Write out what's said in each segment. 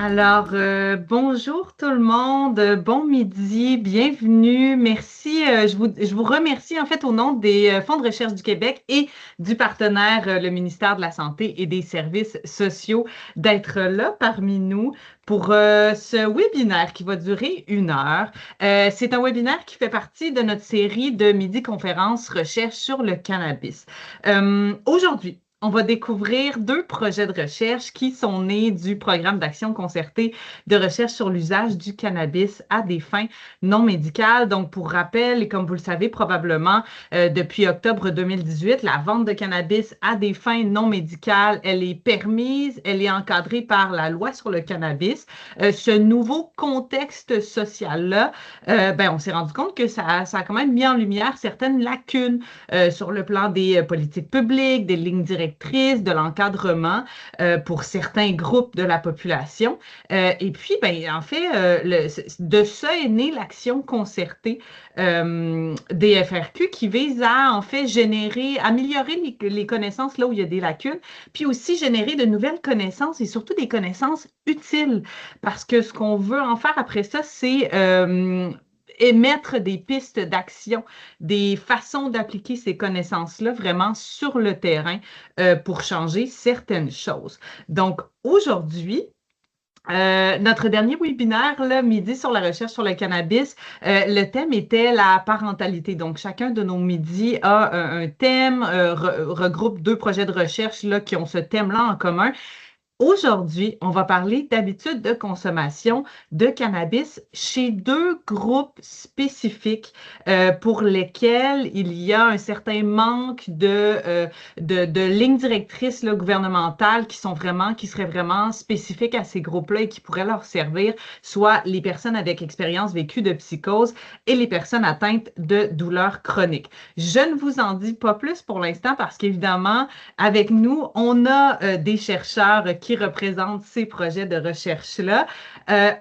Alors, bonjour tout le monde, bon midi, bienvenue. Merci, je vous remercie en fait au nom des Fonds de recherche du Québec et du partenaire, le ministère de la Santé et des Services sociaux, d'être là parmi nous pour ce webinaire qui va durer 1 heure. C'est un webinaire qui fait partie de notre série de midi-conférences recherche sur le cannabis. Aujourd'hui, on va découvrir 2 projets de recherche qui sont nés du programme d'action concertée de recherche sur l'usage du cannabis à des fins non médicales. Donc, pour rappel, et comme vous le savez probablement, depuis octobre 2018, la vente de cannabis à des fins non médicales, elle est permise, elle est encadrée par la loi sur le cannabis. Ce nouveau contexte social-là, on s'est rendu compte que ça a quand même mis en lumière certaines lacunes sur le plan des politiques publiques, des lignes directrices, de l'encadrement pour certains groupes de la population. Et puis, en fait, de ça est née l'action concertée des FRQ qui vise à, en fait, améliorer les connaissances là où il y a des lacunes, puis aussi générer de nouvelles connaissances et surtout des connaissances utiles. Parce que ce qu'on veut en faire après ça, c'est émettre des pistes d'action, des façons d'appliquer ces connaissances-là vraiment sur le terrain pour changer certaines choses. Donc, aujourd'hui, notre dernier webinaire, là, midi sur la recherche sur le cannabis, le thème était la parentalité. Donc, chacun de nos midis a un thème, regroupe 2 projets de recherche là, qui ont ce thème-là en commun. Aujourd'hui, on va parler d'habitudes de consommation de cannabis chez 2 groupes spécifiques pour lesquels il y a un certain manque de lignes directrices là, gouvernementales qui seraient vraiment spécifiques à ces groupes-là et qui pourraient leur servir, soit les personnes avec expérience vécue de psychose et les personnes atteintes de douleurs chroniques. Je ne vous en dis pas plus pour l'instant parce qu'évidemment, avec nous, on a des chercheurs qui représentent ces projets de recherche-là.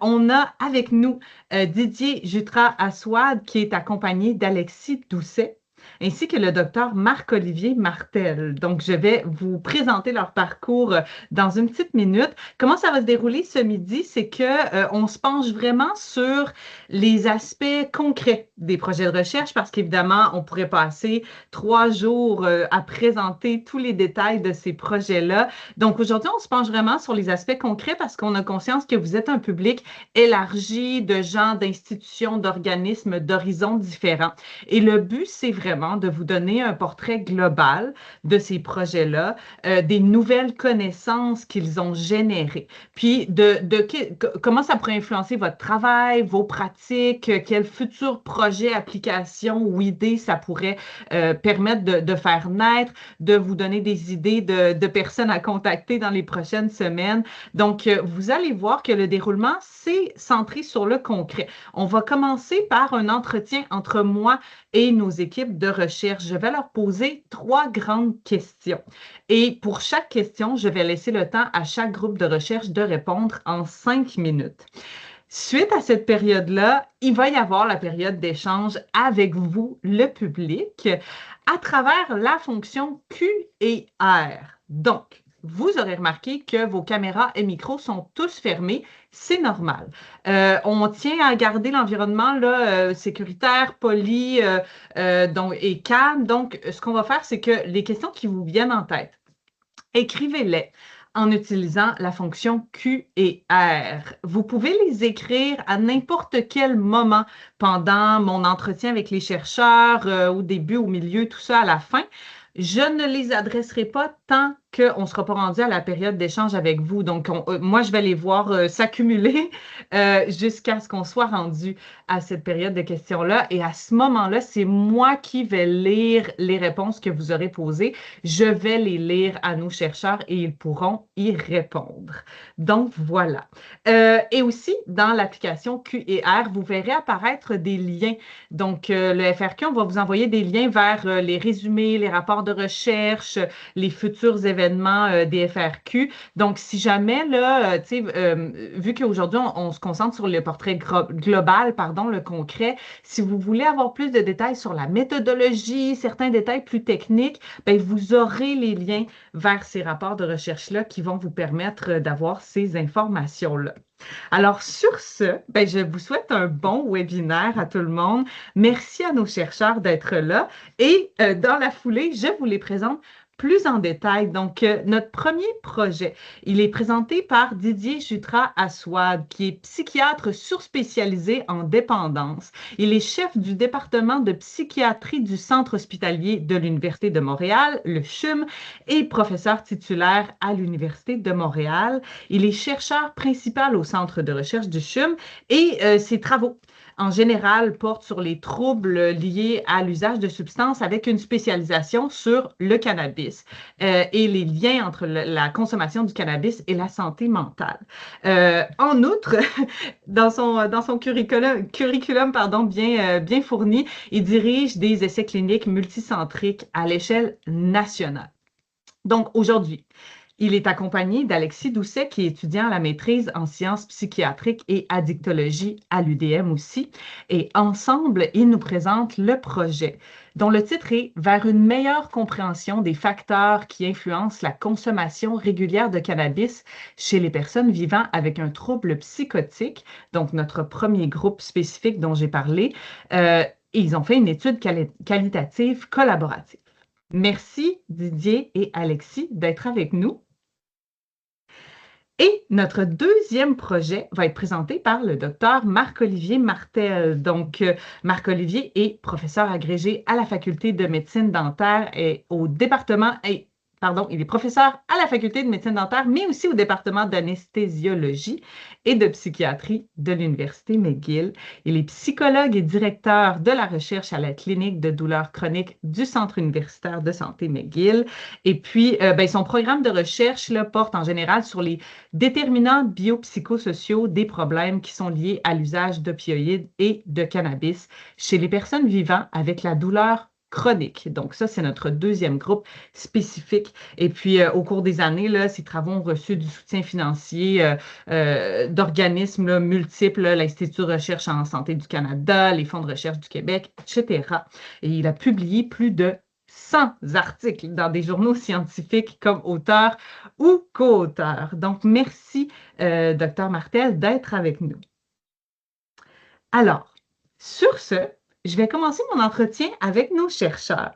On a avec nous Didier Jutras-Assouad qui est accompagné d'Alexis Doucet ainsi que le docteur Marc-Olivier Martel. Donc, je vais vous présenter leur parcours dans une petite minute. Comment ça va se dérouler ce midi? C'est que on se penche vraiment sur les aspects concrets des projets de recherche parce qu'évidemment, on pourrait passer 3 jours à présenter tous les détails de ces projets-là. Donc, aujourd'hui, on se penche vraiment sur les aspects concrets parce qu'on a conscience que vous êtes un public élargi de gens, d'institutions, d'organismes, d'horizons différents. Et le but, c'est vraiment de vous donner un portrait global de ces projets-là, des nouvelles connaissances qu'ils ont générées, puis comment ça pourrait influencer votre travail, vos pratiques, quels futurs projets, applications ou idées ça pourrait permettre de faire naître, de vous donner des idées de personnes à contacter dans les prochaines semaines. Donc, vous allez voir que le déroulement, c'est centré sur le concret. On va commencer par un entretien entre moi et nos équipes de recherche. Je vais leur poser 3 grandes questions. Et pour chaque question, je vais laisser le temps à chaque groupe de recherche de répondre en 5 minutes. Suite à cette période-là, il va y avoir la période d'échange avec vous, le public, à travers la fonction Q et R. Donc, vous aurez remarqué que vos caméras et micros sont tous fermés. C'est normal. On tient à garder l'environnement là, sécuritaire, poli et calme. Donc, ce qu'on va faire, c'est que les questions qui vous viennent en tête, écrivez-les en utilisant la fonction Q et R. Vous pouvez les écrire à n'importe quel moment pendant mon entretien avec les chercheurs, au début, au milieu, tout ça à la fin. Je ne les adresserai pas tant qu'on ne sera pas rendu à la période d'échange avec vous. Donc, moi, je vais les voir s'accumuler jusqu'à ce qu'on soit rendu à cette période de questions-là. Et à ce moment-là, c'est moi qui vais lire les réponses que vous aurez posées. Je vais les lire à nos chercheurs et ils pourront y répondre. Donc, voilà. Et aussi, dans l'application Q et R, vous verrez apparaître des liens. Donc, le FRQ, on va vous envoyer des liens vers les résumés, les rapports de recherche, les futurs événements événements des FRQ. Donc, si jamais, là, tu sais, vu qu'aujourd'hui, on se concentre sur le portrait global, pardon, le concret, si vous voulez avoir plus de détails sur la méthodologie, certains détails plus techniques, ben, vous aurez les liens vers ces rapports de recherche-là qui vont vous permettre d'avoir ces informations-là. Alors, sur ce, ben, je vous souhaite un bon webinaire à tout le monde. Merci à nos chercheurs d'être là. Et dans la foulée, je vous les présente plus en détail. Donc, notre premier projet, il est présenté par Didier Jutras-Assouad, qui est psychiatre surspécialisé en dépendance. Il est chef du département de psychiatrie du Centre hospitalier de l'Université de Montréal, le CHUM, et professeur titulaire à l'Université de Montréal. Il est chercheur principal au Centre de recherche du CHUM et ses travaux en général, portent sur les troubles liés à l'usage de substances avec une spécialisation sur le cannabis et les liens entre la consommation du cannabis et la santé mentale. En outre, dans son curriculum pardon, bien fourni, il dirige des essais cliniques multicentriques à l'échelle nationale. Donc, aujourd'hui, il est accompagné d'Alexis Doucet, qui est étudiant à la maîtrise en sciences psychiatriques et addictologie à l'UDM aussi. Et ensemble, ils nous présentent le projet, dont le titre est Vers une meilleure compréhension des facteurs qui influencent la consommation régulière de cannabis chez les personnes vivant avec un trouble psychotique, donc notre premier groupe spécifique dont j'ai parlé. Et ils ont fait une étude qualitative collaborative. Merci Didier et Alexis d'être avec nous. Et notre deuxième projet va être présenté par le docteur Marc-Olivier Martel. Donc, Marc-Olivier est professeur agrégé à la faculté de médecine dentaire et au département, il est professeur à la faculté de médecine dentaire, mais aussi au département d'anesthésiologie et de psychiatrie de l'Université McGill. Il est psychologue et directeur de la recherche à la clinique de douleurs chroniques du Centre universitaire de santé McGill. Et puis, son programme de recherche là, porte en général sur les déterminants biopsychosociaux des problèmes qui sont liés à l'usage d'opioïdes et de cannabis chez les personnes vivant avec la douleur chronique. Donc, ça, c'est notre deuxième groupe spécifique. Et puis, au cours des années, là, ces travaux ont reçu du soutien financier d'organismes multiples, l'Institut de recherche en santé du Canada, les fonds de recherche du Québec, etc. Et il a publié plus de 100 articles dans des journaux scientifiques comme auteur ou co-auteur. Donc, merci, Dr. Martel, d'être avec nous. Alors, sur ce, je vais commencer mon entretien avec nos chercheurs.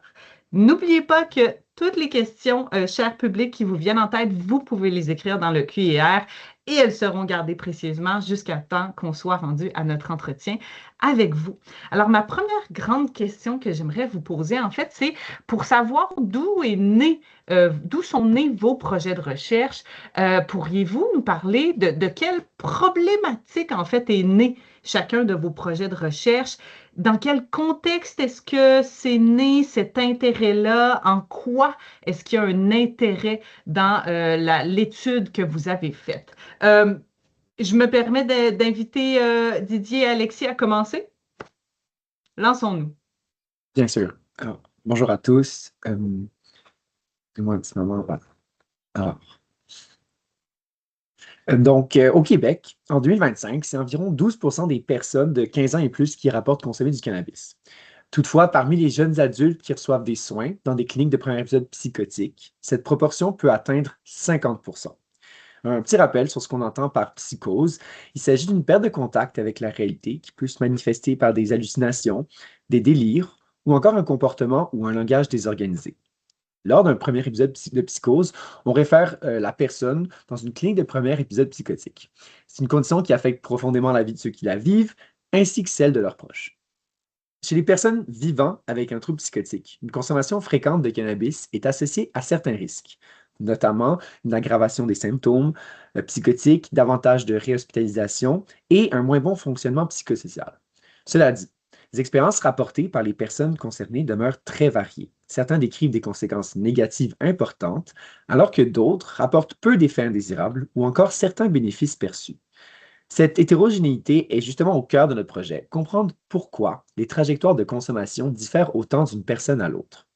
N'oubliez pas que toutes les questions, cher public, qui vous viennent en tête, vous pouvez les écrire dans le QR et elles seront gardées précieusement jusqu'à temps qu'on soit rendu à notre entretien avec vous. Alors, ma première grande question que j'aimerais vous poser, en fait, c'est pour savoir d'où sont nés vos projets de recherche. Pourriez-vous nous parler de quelle problématique, en fait, est né chacun de vos projets de recherche? Dans quel contexte est-ce que c'est né cet intérêt-là? En quoi est-ce qu'il y a un intérêt dans l'étude que vous avez faite? Je me permets d'inviter Didier et Alexis à commencer. Lançons-nous. Bien sûr. Alors, bonjour à tous. Donne-moi un petit moment. Voilà. Alors, au Québec, en 2025, c'est environ 12% des personnes de 15 ans et plus qui rapportent consommer du cannabis. Toutefois, parmi les jeunes adultes qui reçoivent des soins dans des cliniques de premier épisode psychotique, cette proportion peut atteindre 50%. Un petit rappel sur ce qu'on entend par psychose. Il s'agit d'une perte de contact avec la réalité qui peut se manifester par des hallucinations, des délires ou encore un comportement ou un langage désorganisé. Lors d'un premier épisode de psychose, on réfère la personne dans une clinique de premier épisode psychotique. C'est une condition qui affecte profondément la vie de ceux qui la vivent, ainsi que celle de leurs proches. Chez les personnes vivant avec un trouble psychotique, une consommation fréquente de cannabis est associée à certains risques, notamment une aggravation des symptômes psychotiques, davantage de réhospitalisation et un moins bon fonctionnement psychosocial. Cela dit, les expériences rapportées par les personnes concernées demeurent très variées. Certains décrivent des conséquences négatives importantes, alors que d'autres rapportent peu d'effets indésirables ou encore certains bénéfices perçus. Cette hétérogénéité est justement au cœur de notre projet, comprendre pourquoi les trajectoires de consommation diffèrent autant d'une personne à l'autre.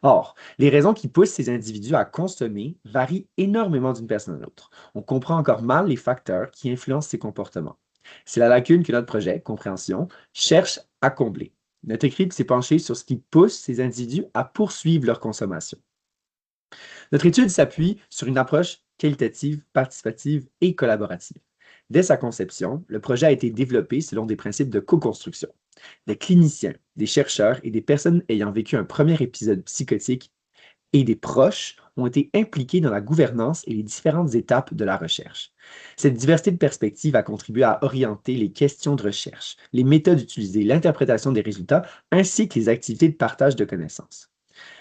Or, les raisons qui poussent ces individus à consommer varient énormément d'une personne à l'autre. On comprend encore mal les facteurs qui influencent ces comportements. C'est la lacune que notre projet, Compréhension, cherche à combler. Notre équipe s'est penchée sur ce qui pousse ces individus à poursuivre leur consommation. Notre étude s'appuie sur une approche qualitative, participative et collaborative. Dès sa conception, le projet a été développé selon des principes de co-construction. Des cliniciens, des chercheurs et des personnes ayant vécu un premier épisode psychotique et des proches ont été impliqués dans la gouvernance et les différentes étapes de la recherche. Cette diversité de perspectives a contribué à orienter les questions de recherche, les méthodes utilisées, l'interprétation des résultats, ainsi que les activités de partage de connaissances.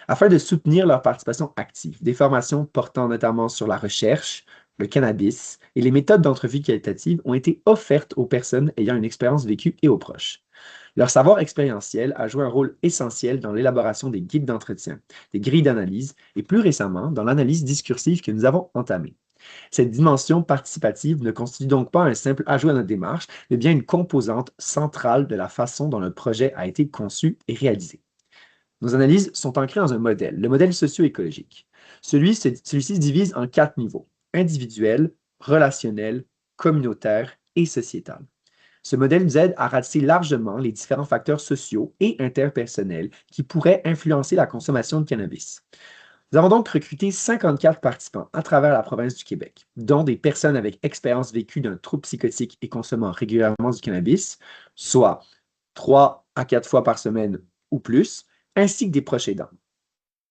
Afin de soutenir leur participation active, des formations portant notamment sur la recherche, le cannabis et les méthodes d'entrevue qualitative ont été offertes aux personnes ayant une expérience vécue et aux proches. Leur savoir expérientiel a joué un rôle essentiel dans l'élaboration des guides d'entretien, des grilles d'analyse et plus récemment dans l'analyse discursive que nous avons entamée. Cette dimension participative ne constitue donc pas un simple ajout à notre démarche, mais bien une composante centrale de la façon dont le projet a été conçu et réalisé. Nos analyses sont ancrées dans un modèle, le modèle socio-écologique. Celui-ci se divise en 4 niveaux: individuel, relationnel, communautaire et sociétal. Ce modèle nous aide à ratisser largement les différents facteurs sociaux et interpersonnels qui pourraient influencer la consommation de cannabis. Nous avons donc recruté 54 participants à travers la province du Québec, dont des personnes avec expérience vécue d'un trouble psychotique et consommant régulièrement du cannabis, soit 3 à 4 fois par semaine ou plus, ainsi que des proches aidants.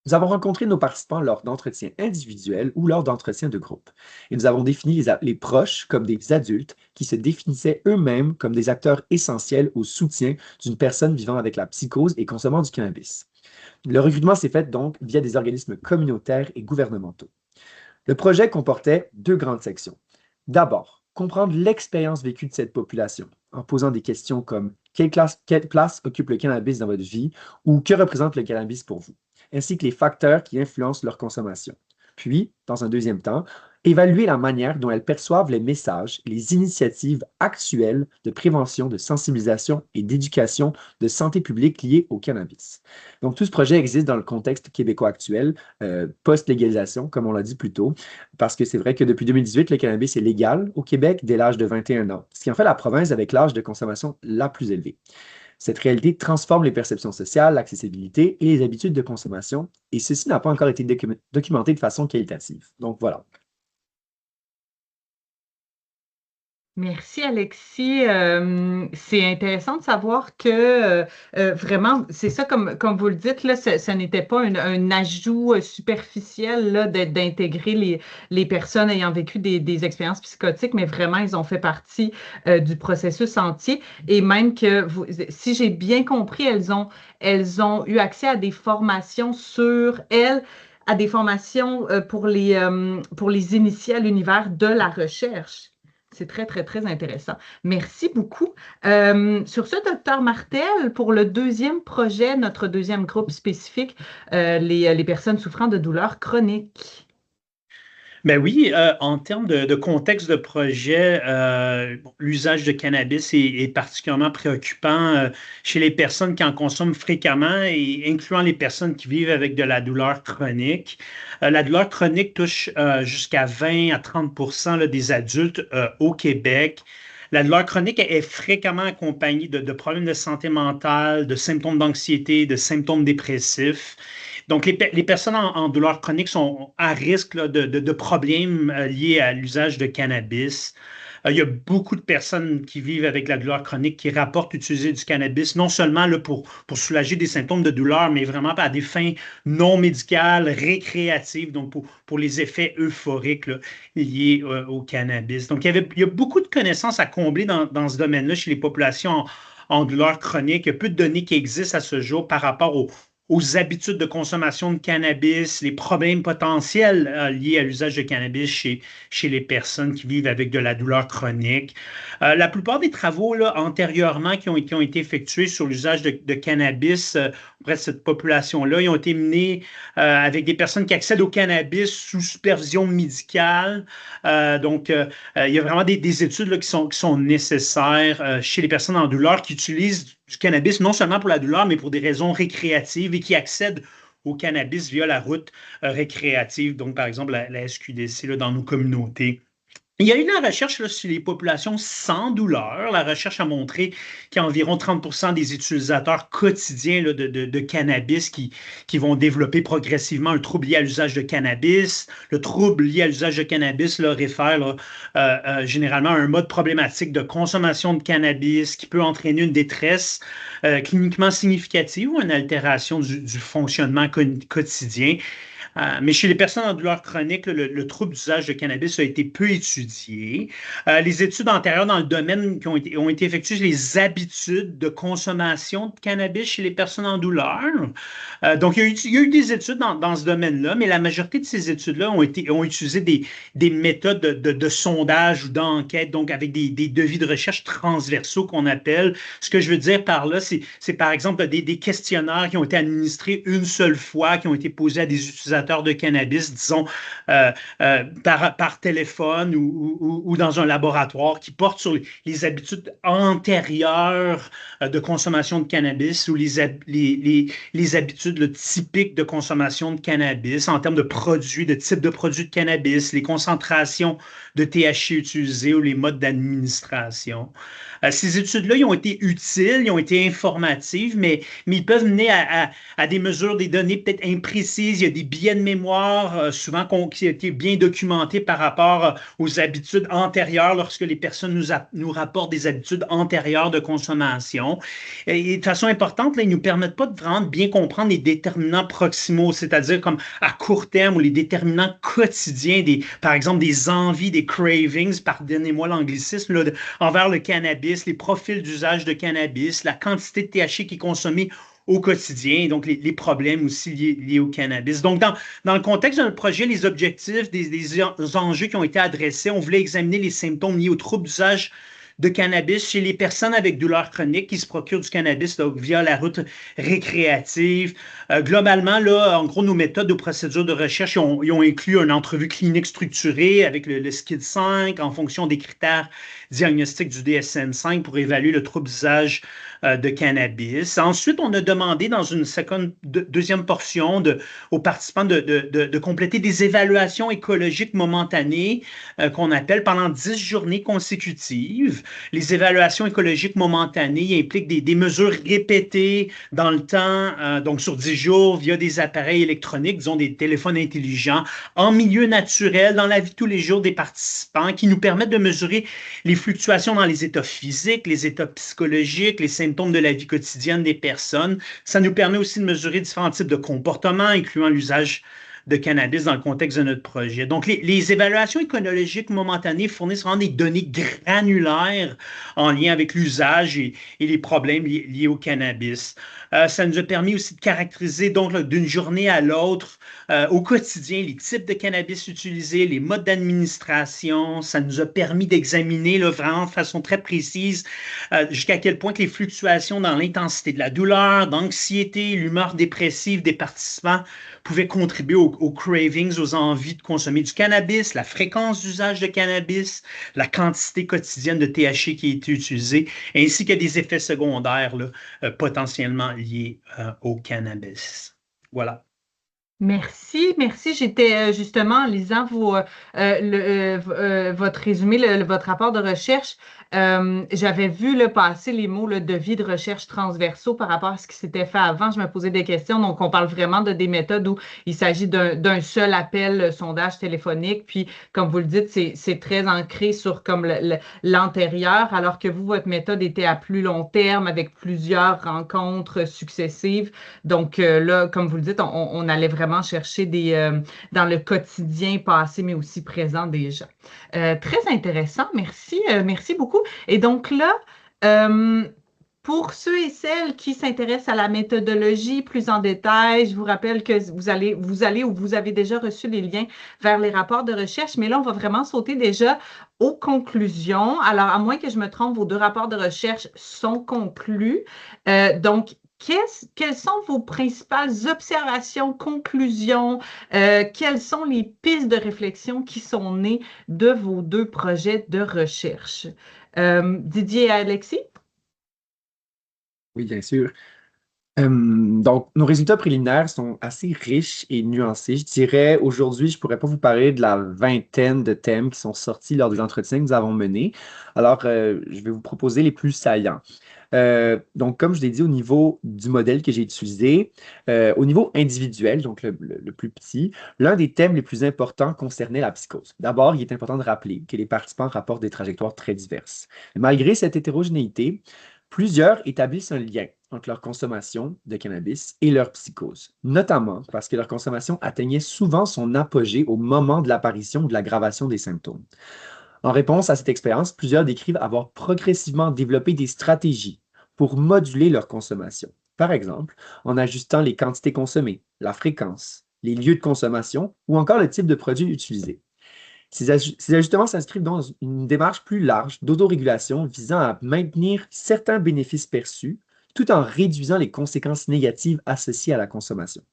Nous avons rencontré nos participants lors d'entretiens individuels ou lors d'entretiens de groupe. Et nous avons défini les proches comme des adultes qui se définissaient eux-mêmes comme des acteurs essentiels au soutien d'une personne vivant avec la psychose et consommant du cannabis. Le recrutement s'est fait donc via des organismes communautaires et gouvernementaux. Le projet comportait 2 grandes sections. D'abord, comprendre l'expérience vécue de cette population en posant des questions comme quelle place occupe le cannabis dans votre vie ou que représente le cannabis pour vous, ainsi que les facteurs qui influencent leur consommation. Puis, dans un deuxième temps, évaluer la manière dont elles perçoivent les messages et les initiatives actuelles de prévention, de sensibilisation et d'éducation de santé publique liées au cannabis. Donc, tout ce projet existe dans le contexte québécois actuel, post-légalisation, comme on l'a dit plus tôt, parce que c'est vrai que depuis 2018, le cannabis est légal au Québec dès l'âge de 21 ans, ce qui en fait la province avec l'âge de consommation la plus élevée. Cette réalité transforme les perceptions sociales, l'accessibilité et les habitudes de consommation, et ceci n'a pas encore été documenté de façon qualitative. Donc voilà. Merci Alexis. C'est intéressant de savoir que vraiment, c'est ça comme vous le dites, là, ce n'était pas un ajout superficiel là, d'intégrer les personnes ayant vécu des expériences psychotiques, mais vraiment, ils ont fait partie du processus entier. Et même que, si j'ai bien compris, elles ont eu accès à des formations sur elles, à des formations pour les initier à l'univers de la recherche. C'est très, très, très intéressant. Merci beaucoup. Sur ce, docteur Martel, pour le deuxième projet, notre deuxième groupe spécifique, les personnes souffrant de douleurs chroniques. Ben oui, en termes de contexte de projet, l'usage de cannabis est particulièrement préoccupant chez les personnes qui en consomment fréquemment et incluant les personnes qui vivent avec de la douleur chronique. La douleur chronique touche jusqu'à 20 à 30 là, des adultes au Québec. La douleur chronique est fréquemment accompagnée de problèmes de santé mentale, de symptômes d'anxiété, de symptômes dépressifs. Donc, les personnes en douleur chronique sont à risque là, de problèmes liés à l'usage de cannabis. Il y a beaucoup de personnes qui vivent avec la douleur chronique qui rapportent utiliser du cannabis, non seulement là, pour soulager des symptômes de douleur, mais vraiment à des fins non médicales, récréatives, donc pour les effets euphoriques là, liés au cannabis. Donc, il y a beaucoup de connaissances à combler dans ce domaine-là chez les populations en douleur chronique. Il y a peu de données qui existent à ce jour par rapport aux habitudes de consommation de cannabis, les problèmes potentiels liés à l'usage de cannabis chez les personnes qui vivent avec de la douleur chronique. La plupart des travaux là, antérieurement qui ont été effectués sur l'usage de cannabis auprès de cette population-là, ils ont été menés avec des personnes qui accèdent au cannabis sous supervision médicale. Donc, il y a vraiment des études là, qui sont nécessaires chez les personnes en douleur qui utilisent du cannabis, non seulement pour la douleur, mais pour des raisons récréatives et qui accèdent au cannabis via la route récréative, donc par exemple la SQDC là, dans nos communautés. Il y a eu de la recherche là, sur les populations sans douleur. La recherche a montré qu'il y a environ 30% des utilisateurs quotidiens là, de cannabis qui vont développer progressivement un trouble lié à l'usage de cannabis. Le trouble lié à l'usage de cannabis là, réfère là, généralement à un mode problématique de consommation de cannabis qui peut entraîner une détresse cliniquement significative ou une altération du fonctionnement quotidien. Mais chez les personnes en douleur chronique, le trouble d'usage de cannabis a été peu étudié. Les études antérieures dans le domaine qui ont été effectuées sur les habitudes de consommation de cannabis chez les personnes en douleur. Donc, il y a eu des études dans ce domaine-là, mais la majorité de ces études-là ont utilisé des méthodes de sondage ou d'enquête, donc avec des devis de recherche transversaux qu'on appelle. Ce que je veux dire par là, c'est par exemple des questionnaires qui ont été administrés une seule fois, qui ont été posés à des utilisateurs de cannabis, disons, par téléphone ou dans un laboratoire qui portent sur les habitudes antérieures de consommation de cannabis ou les habitudes typiques de consommation de cannabis en termes de produits, de type de produits de cannabis, les concentrations de THC utilisées ou les modes d'administration. Ces études-là, ils ont été utiles, ils ont été informatives, mais ils peuvent mener à des mesures, des données peut-être imprécises. Il y a des biais de mémoire, souvent qui ont été bien documentés par rapport aux habitudes antérieures lorsque les personnes nous rapportent des habitudes antérieures de consommation. Et de façon importante, là, ils ne nous permettent pas de vraiment bien comprendre les déterminants proximaux, c'est-à-dire comme à court terme ou les déterminants quotidiens, par exemple des envies, des cravings, pardonnez-moi l'anglicisme, là, envers le cannabis, les profils d'usage de cannabis, la quantité de THC qui est consommée au quotidien, et donc les problèmes aussi liés au cannabis. Donc, dans le contexte de notre projet, les objectifs, des enjeux qui ont été adressés, on voulait examiner les symptômes liés au trouble d'usage de cannabis chez les personnes avec douleur chronique qui se procurent du cannabis là, via la route récréative. Globalement, là, en gros, nos méthodes de procédures de recherche ils ont inclus une entrevue clinique structurée avec le SCID-5 en fonction des critères diagnostiques du DSM-5 pour évaluer le trouble d'usage de cannabis. Ensuite, on a demandé dans une deuxième portion aux participants de compléter des évaluations écologiques momentanées qu'on appelle pendant 10 journées consécutives. Les évaluations écologiques momentanées impliquent des mesures répétées dans le temps, donc sur 10 jours, via des appareils électroniques, disons des téléphones intelligents, en milieu naturel, dans la vie de tous les jours des participants, qui nous permettent de mesurer les fluctuations dans les états physiques, les états psychologiques, les symptômes de la vie quotidienne des personnes. Ça nous permet aussi de mesurer différents types de comportements, incluant l'usage de cannabis dans le contexte de notre projet. Donc, les évaluations écologiques momentanées fournissent vraiment des données granulaires en lien avec l'usage et les problèmes liés au cannabis. Ça nous a permis aussi de caractériser donc d'une journée à l'autre au quotidien les types de cannabis utilisés, les modes d'administration. Ça nous a permis d'examiner vraiment de façon très précise jusqu'à quel point que les fluctuations dans l'intensité de la douleur, d'anxiété, l'humeur dépressive des participants pouvaient contribuer aux cravings, aux envies de consommer du cannabis, la fréquence d'usage de cannabis, la quantité quotidienne de THC qui a été utilisée, ainsi que des effets secondaires là, potentiellement liés au cannabis. Voilà. Merci. J'étais justement en lisant votre résumé, votre rapport de recherche. J'avais vu passer les mots devis de recherche transversaux par rapport à ce qui s'était fait avant. Je me posais des questions. Donc, on parle vraiment de des méthodes où il s'agit d'un seul appel, sondage téléphonique. Puis, comme vous le dites, c'est très ancré sur comme l'antérieur, alors que vous, votre méthode était à plus long terme avec plusieurs rencontres successives. Donc, là, comme vous le dites, on allait vraiment chercher dans le quotidien passé, mais aussi présent des gens. Très intéressant. Merci beaucoup. Et donc là, pour ceux et celles qui s'intéressent à la méthodologie plus en détail, je vous rappelle que vous allez ou vous avez déjà reçu les liens vers les rapports de recherche, mais là, on va vraiment sauter déjà aux conclusions. Alors, à moins que je me trompe, vos 2 rapports de recherche sont conclus. Donc, quelles sont vos principales observations, conclusions? Quelles sont les pistes de réflexion qui sont nées de vos 2 projets de recherche? Didier et Alexis? Oui, bien sûr. Donc, nos résultats préliminaires sont assez riches et nuancés. Je dirais, aujourd'hui, je ne pourrais pas vous parler de la vingtaine de thèmes qui sont sortis lors des entretiens que nous avons menés. Alors, je vais vous proposer les plus saillants. Donc, comme je l'ai dit, au niveau du modèle que j'ai utilisé, au niveau individuel, donc le plus petit, l'un des thèmes les plus importants concernait la psychose. D'abord, il est important de rappeler que les participants rapportent des trajectoires très diverses. Malgré cette hétérogénéité, plusieurs établissent un lien entre leur consommation de cannabis et leur psychose, notamment parce que leur consommation atteignait souvent son apogée au moment de l'apparition ou de l'aggravation des symptômes. En réponse à cette expérience, plusieurs décrivent avoir progressivement développé des stratégies pour moduler leur consommation. Par exemple, en ajustant les quantités consommées, la fréquence, les lieux de consommation ou encore le type de produit utilisé. Ces ajustements s'inscrivent dans une démarche plus large d'autorégulation visant à maintenir certains bénéfices perçus tout en réduisant les conséquences négatives associées à la consommation.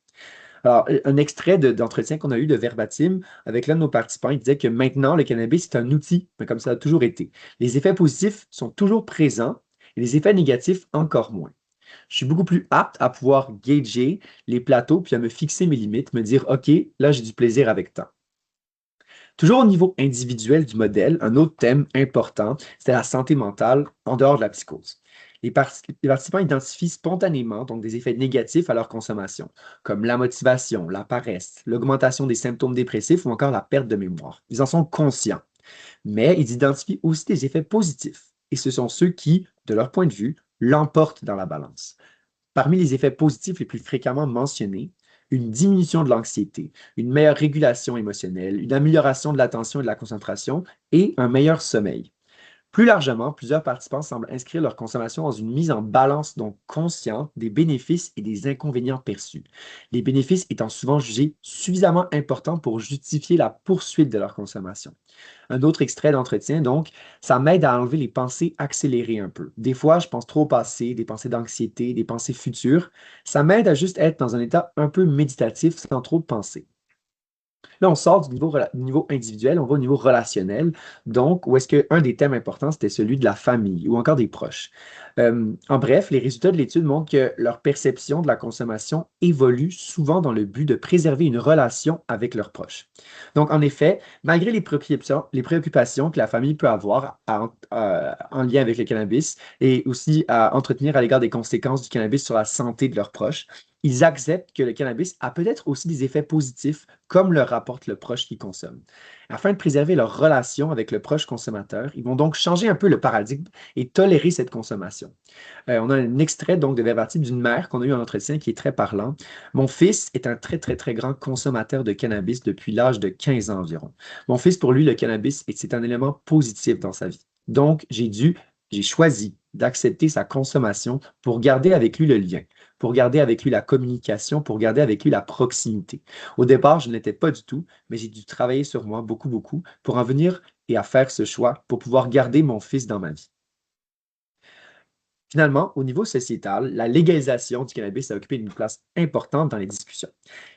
Alors, un extrait d'entretien qu'on a eu de Verbatim avec l'un de nos participants, il disait que maintenant, le cannabis est un outil, mais comme ça a toujours été. Les effets positifs sont toujours présents et les effets négatifs encore moins. Je suis beaucoup plus apte à pouvoir gager les plateaux puis à me fixer mes limites, me dire, OK, là, j'ai du plaisir avec temps. Toujours au niveau individuel du modèle, un autre thème important, c'était la santé mentale en dehors de la psychose. Les participants identifient spontanément donc des effets négatifs à leur consommation, comme la motivation, la paresse, l'augmentation des symptômes dépressifs ou encore la perte de mémoire. Ils en sont conscients, mais ils identifient aussi des effets positifs, et ce sont ceux qui, de leur point de vue, l'emportent dans la balance. Parmi les effets positifs les plus fréquemment mentionnés, une diminution de l'anxiété, une meilleure régulation émotionnelle, une amélioration de l'attention et de la concentration et un meilleur sommeil. Plus largement, plusieurs participants semblent inscrire leur consommation dans une mise en balance donc consciente des bénéfices et des inconvénients perçus, les bénéfices étant souvent jugés suffisamment importants pour justifier la poursuite de leur consommation. Un autre extrait d'entretien, donc, ça m'aide à enlever les pensées accélérées un peu. Des fois, je pense trop au passé, des pensées d'anxiété, des pensées futures. Ça m'aide à juste être dans un état un peu méditatif sans trop penser. Là, on sort du niveau individuel, on va au niveau relationnel. Donc, où est-ce qu'un des thèmes importants, c'était celui de la famille ou encore des proches. En bref, les résultats de l'étude montrent que leur perception de la consommation évolue souvent dans le but de préserver une relation avec leurs proches. Donc, en effet, malgré les préoccupations que la famille peut avoir en lien avec le cannabis et aussi à entretenir à l'égard des conséquences du cannabis sur la santé de leurs proches, ils acceptent que le cannabis a peut-être aussi des effets positifs, comme le rapporte le proche qui consomme. Afin de préserver leur relation avec le proche consommateur, ils vont donc changer un peu le paradigme et tolérer cette consommation. On a un extrait donc de Verbatim d'une mère qu'on a eu en entretien qui est très parlant. Mon fils est un très, très, très grand consommateur de cannabis depuis l'âge de 15 ans environ. Mon fils, pour lui, le cannabis, c'est un élément positif dans sa vie. Donc, j'ai choisi d'accepter sa consommation pour garder avec lui le lien, pour garder avec lui la communication, pour garder avec lui la proximité. Au départ, je ne l'étais pas du tout, mais j'ai dû travailler sur moi beaucoup, beaucoup pour en venir et à faire ce choix pour pouvoir garder mon fils dans ma vie. Finalement, au niveau sociétal, la légalisation du cannabis a occupé une place importante dans les discussions.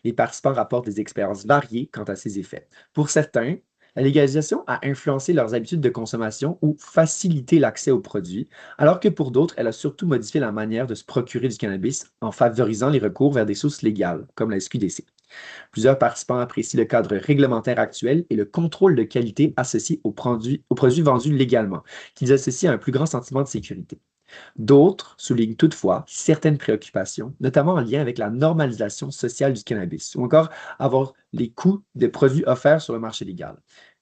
Les participants rapportent des expériences variées quant à ses effets. Pour certains, la légalisation a influencé leurs habitudes de consommation ou facilité l'accès aux produits, alors que pour d'autres, elle a surtout modifié la manière de se procurer du cannabis en favorisant les recours vers des sources légales, comme la SQDC. Plusieurs participants apprécient le cadre réglementaire actuel et le contrôle de qualité associé aux produits vendus légalement, qu'ils associent à un plus grand sentiment de sécurité. D'autres soulignent toutefois certaines préoccupations, notamment en lien avec la normalisation sociale du cannabis, ou encore avoir les coûts des produits offerts sur le marché légal,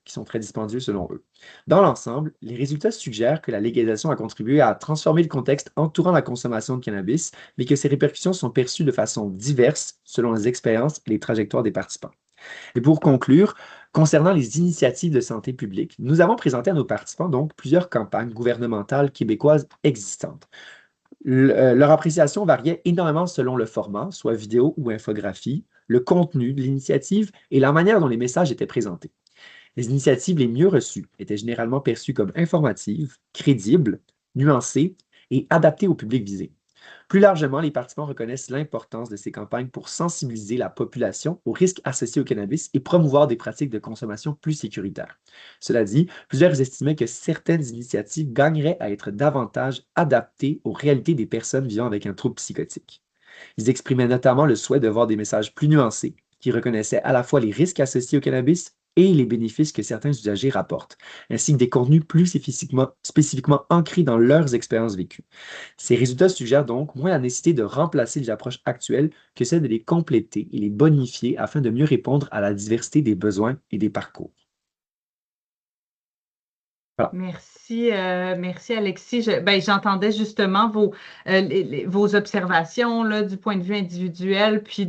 qui sont très dispendieux selon eux. Dans l'ensemble, les résultats suggèrent que la légalisation a contribué à transformer le contexte entourant la consommation de cannabis, mais que ces répercussions sont perçues de façon diverse selon les expériences et les trajectoires des participants. Et pour conclure, concernant les initiatives de santé publique, nous avons présenté à nos participants donc plusieurs campagnes gouvernementales québécoises existantes. Leur appréciation variait énormément selon le format, soit vidéo ou infographie, le contenu de l'initiative et la manière dont les messages étaient présentés. Les initiatives les mieux reçues étaient généralement perçues comme informatives, crédibles, nuancées et adaptées au public visé. Plus largement, les participants reconnaissent l'importance de ces campagnes pour sensibiliser la population aux risques associés au cannabis et promouvoir des pratiques de consommation plus sécuritaires. Cela dit, plusieurs estimaient que certaines initiatives gagneraient à être davantage adaptées aux réalités des personnes vivant avec un trouble psychotique. Ils exprimaient notamment le souhait de voir des messages plus nuancés, qui reconnaissaient à la fois les risques associés au cannabis et les bénéfices que certains usagers rapportent, ainsi que des contenus plus spécifiquement ancrés dans leurs expériences vécues. Ces résultats suggèrent donc moins la nécessité de remplacer les approches actuelles que celle de les compléter et les bonifier afin de mieux répondre à la diversité des besoins et des parcours. Voilà. Merci Alexis. J'entendais justement vos observations là, du point de vue individuel, puis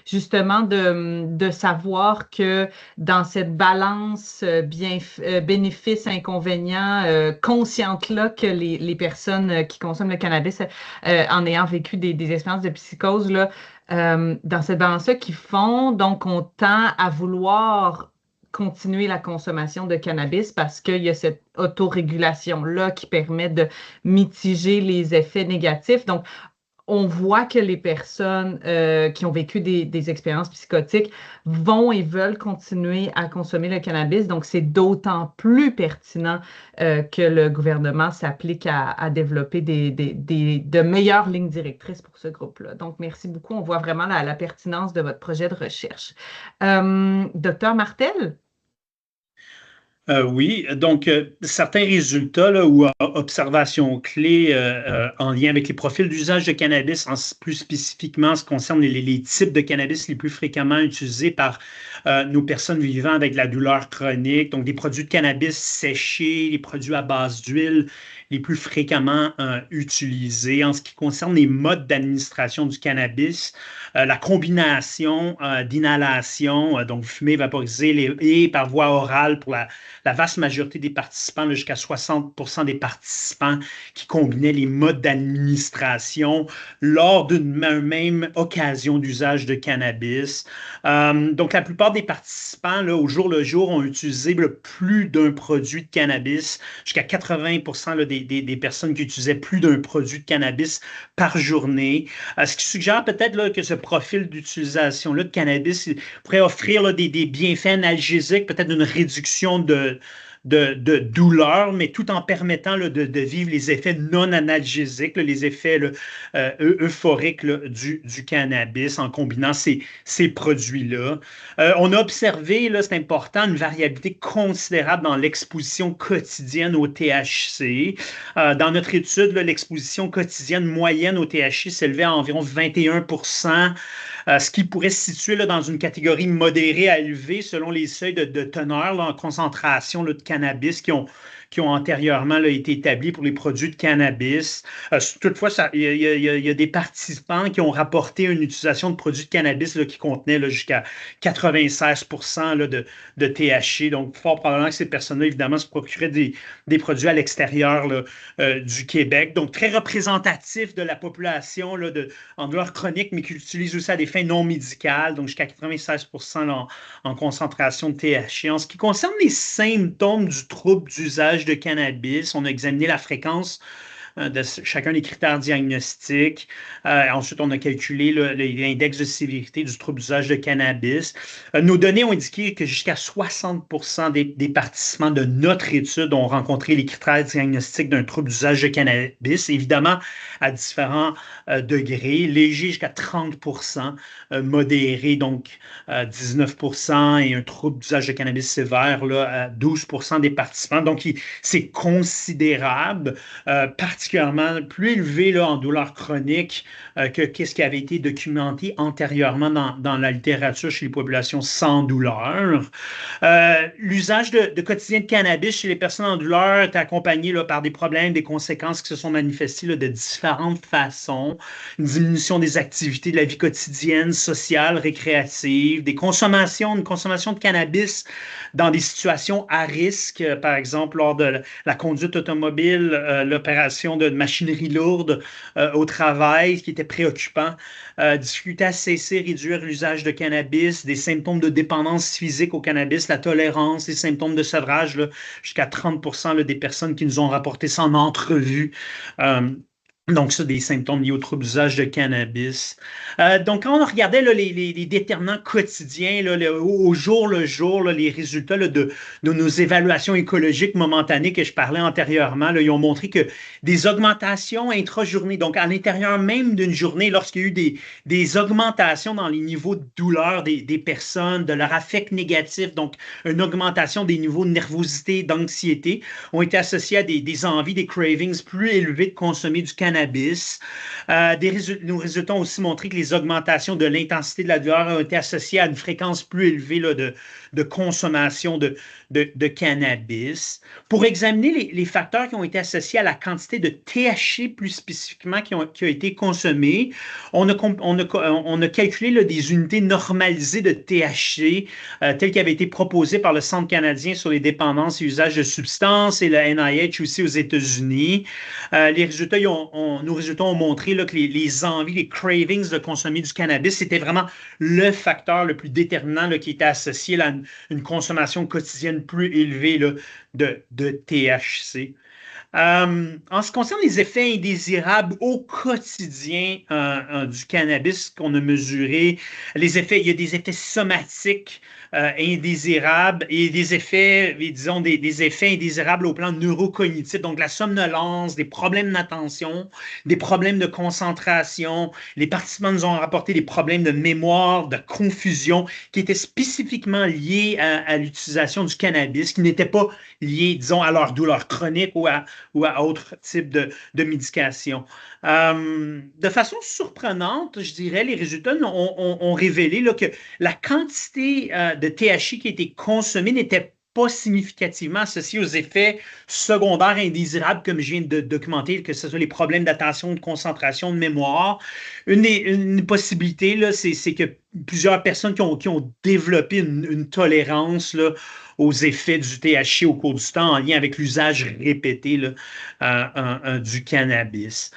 justement de savoir que dans cette balance bénéfice-inconvénient consciente-là que les personnes qui consomment le cannabis en ayant vécu des expériences de psychose, là, dans cette balance-là qu'ils font, donc on tend à vouloir continuer la consommation de cannabis parce qu'il y a cette autorégulation-là qui permet de mitiger les effets négatifs. Donc, on voit que les personnes qui ont vécu des expériences psychotiques vont et veulent continuer à consommer le cannabis. Donc, c'est d'autant plus pertinent que le gouvernement s'applique à développer de meilleures lignes directrices pour ce groupe-là. Donc, merci beaucoup. On voit vraiment la pertinence de votre projet de recherche. Docteur Martel? Oui, donc certains résultats là, ou observations clés en lien avec les profils d'usage de cannabis, plus spécifiquement en ce qui concerne les types de cannabis les plus fréquemment utilisés par nos personnes vivant avec de la douleur chronique, donc des produits de cannabis séchés, les produits à base d'huile les plus fréquemment utilisés. En ce qui concerne les modes d'administration du cannabis, la combination d'inhalation, donc fumée vaporisée et par voie orale pour la vaste majorité des participants, jusqu'à 60% des participants qui combinaient les modes d'administration lors d'une même occasion d'usage de cannabis. Donc, la plupart des participants, là, au jour le jour, ont utilisé plus d'un produit de cannabis. Jusqu'à 80% là, des personnes qui utilisaient plus d'un produit de cannabis par journée. Ce qui suggère peut-être là, que ce profil d'utilisation-là de cannabis pourrait offrir là, des bienfaits analgésiques, peut-être une réduction de douleur, mais tout en permettant là, de vivre les effets non analgésiques, là, les effets là, euphoriques là, du cannabis en combinant ces produits-là. On a observé, là, c'est important, une variabilité considérable dans l'exposition quotidienne au THC. Dans notre étude, l'exposition quotidienne moyenne au THC s'élevait à environ 21%. Ce qui pourrait se situer là, dans une catégorie modérée à élevée selon les seuils de teneur là, en concentration là, de cannabis qui ont antérieurement là, été établis pour les produits de cannabis. Toutefois, il y a des participants qui ont rapporté une utilisation de produits de cannabis là, qui contenaient là, jusqu'à 96% là, de THC. Donc, fort probablement que ces personnes-là, évidemment, se procuraient des produits à l'extérieur là, du Québec. Donc, très représentatif de la population là, en douleur chronique, mais qui l'utilisent aussi à des fins non médicales, donc jusqu'à 96% là, en concentration de THC. En ce qui concerne les symptômes du trouble d'usage de cannabis, on a examiné la fréquence de chacun des critères diagnostiques. Ensuite, on a calculé l'index de sévérité du trouble d'usage de cannabis. Nos données ont indiqué que jusqu'à 60% des participants de notre étude ont rencontré les critères diagnostiques d'un trouble d'usage de cannabis, évidemment à différents degrés, léger jusqu'à 30%, modéré, donc 19%, et un trouble d'usage de cannabis sévère là, à 12% des participants. Donc, c'est considérable, particulièrement plus élevé là, en douleur chronique que ce qui avait été documenté antérieurement dans la littérature chez les populations sans douleur. L'usage de quotidien de cannabis chez les personnes en douleur est accompagné là, par des problèmes, des conséquences qui se sont manifestées là, de différentes façons. Une diminution des activités de la vie quotidienne, sociale, récréative, une consommation de cannabis dans des situations à risque, par exemple lors de la conduite automobile, l'opération de machinerie lourde au travail, ce qui était préoccupant, difficulté à cesser, réduire l'usage de cannabis, des symptômes de dépendance physique au cannabis, la tolérance, des symptômes de sevrage, jusqu'à 30% là, des personnes qui nous ont rapporté ça en entrevue. Donc, ça, des symptômes liés au trouble d'usage de cannabis. Donc, quand on regardait là, les déterminants quotidiens, là, au jour le jour, là, les résultats là, de nos évaluations écologiques momentanées que je parlais antérieurement, là, ils ont montré que des augmentations intra-journée, donc à l'intérieur même d'une journée, lorsqu'il y a eu des augmentations dans les niveaux de douleur des personnes, de leur affect négatif, donc une augmentation des niveaux de nervosité, d'anxiété, ont été associés à des envies, des cravings plus élevés de consommer du cannabis. Nos résultats ont aussi montré que les augmentations de l'intensité de la douleur ont été associées à une fréquence plus élevée là, de consommation de cannabis. Pour examiner les facteurs qui ont été associés à la quantité de THC plus spécifiquement qui a été consommée, on a calculé là, des unités normalisées de THC telles qu'elles avaient été proposées par le Centre canadien sur les dépendances et usages de substances et le NIH aussi aux États-Unis. Nos résultats ont montré là, que les envies, les cravings de consommer du cannabis, c'était vraiment le facteur le plus déterminant là, qui était associé à une consommation quotidienne plus élevée là, de THC. En ce qui concerne les effets indésirables au quotidien du cannabis qu'on a mesuré, il y a des effets somatiques indésirables et des effets, disons, des effets indésirables au plan neurocognitif, donc la somnolence, des problèmes d'attention, des problèmes de concentration. Les participants nous ont rapporté des problèmes de mémoire, de confusion qui étaient spécifiquement liés à l'utilisation du cannabis, qui n'étaient pas liés, disons, à leur douleur chronique ou à autre type de médication. De façon surprenante, je dirais, les résultats ont révélé là, que la quantité de THC qui a été consommée n'était pas significativement associée aux effets secondaires indésirables, comme je viens de documenter, que ce soit les problèmes d'attention, de concentration, de mémoire. Une possibilité, là, c'est que plusieurs personnes qui ont développé une tolérance là, aux effets du THC au cours du temps en lien avec l'usage répété là, du cannabis.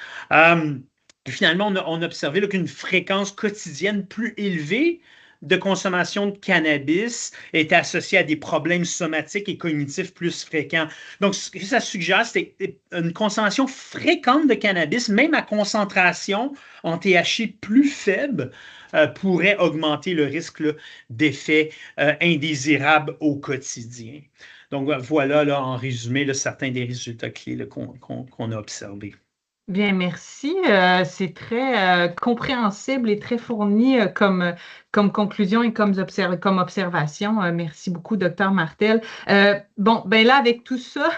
Finalement, on a observé là, qu'une fréquence quotidienne plus élevée de consommation de cannabis est associée à des problèmes somatiques et cognitifs plus fréquents. Donc, ce que ça suggère, c'est une consommation fréquente de cannabis, même à concentration en THC plus faible, pourrait augmenter le risque d'effets indésirables au quotidien. Donc, voilà, là, en résumé, là, certains des résultats clés qu'on a observés. Bien, merci. C'est très compréhensible et très fourni comme conclusion et comme observation. Merci beaucoup, docteur Martel. Bon, ben là, avec tout ça,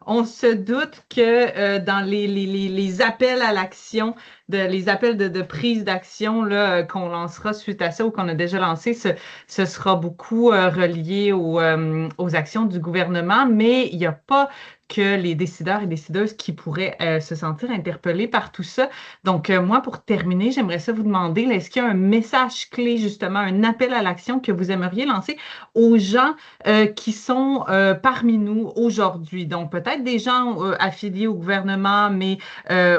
on se doute que dans les appels à l'action, les appels de prise d'action qu'on lancera suite à ça ou qu'on a déjà lancé, ce sera beaucoup relié aux actions du gouvernement, mais il n'y a pas que les décideurs et décideuses qui pourraient se sentir interpellés par tout ça. Donc, moi, pour terminer, j'aimerais ça vous demander, est-ce qu'il y a un message clé, justement, un appel à l'action que vous aimeriez lancer aux gens qui sont parmi nous aujourd'hui? Donc, peut-être des gens affiliés au gouvernement, mais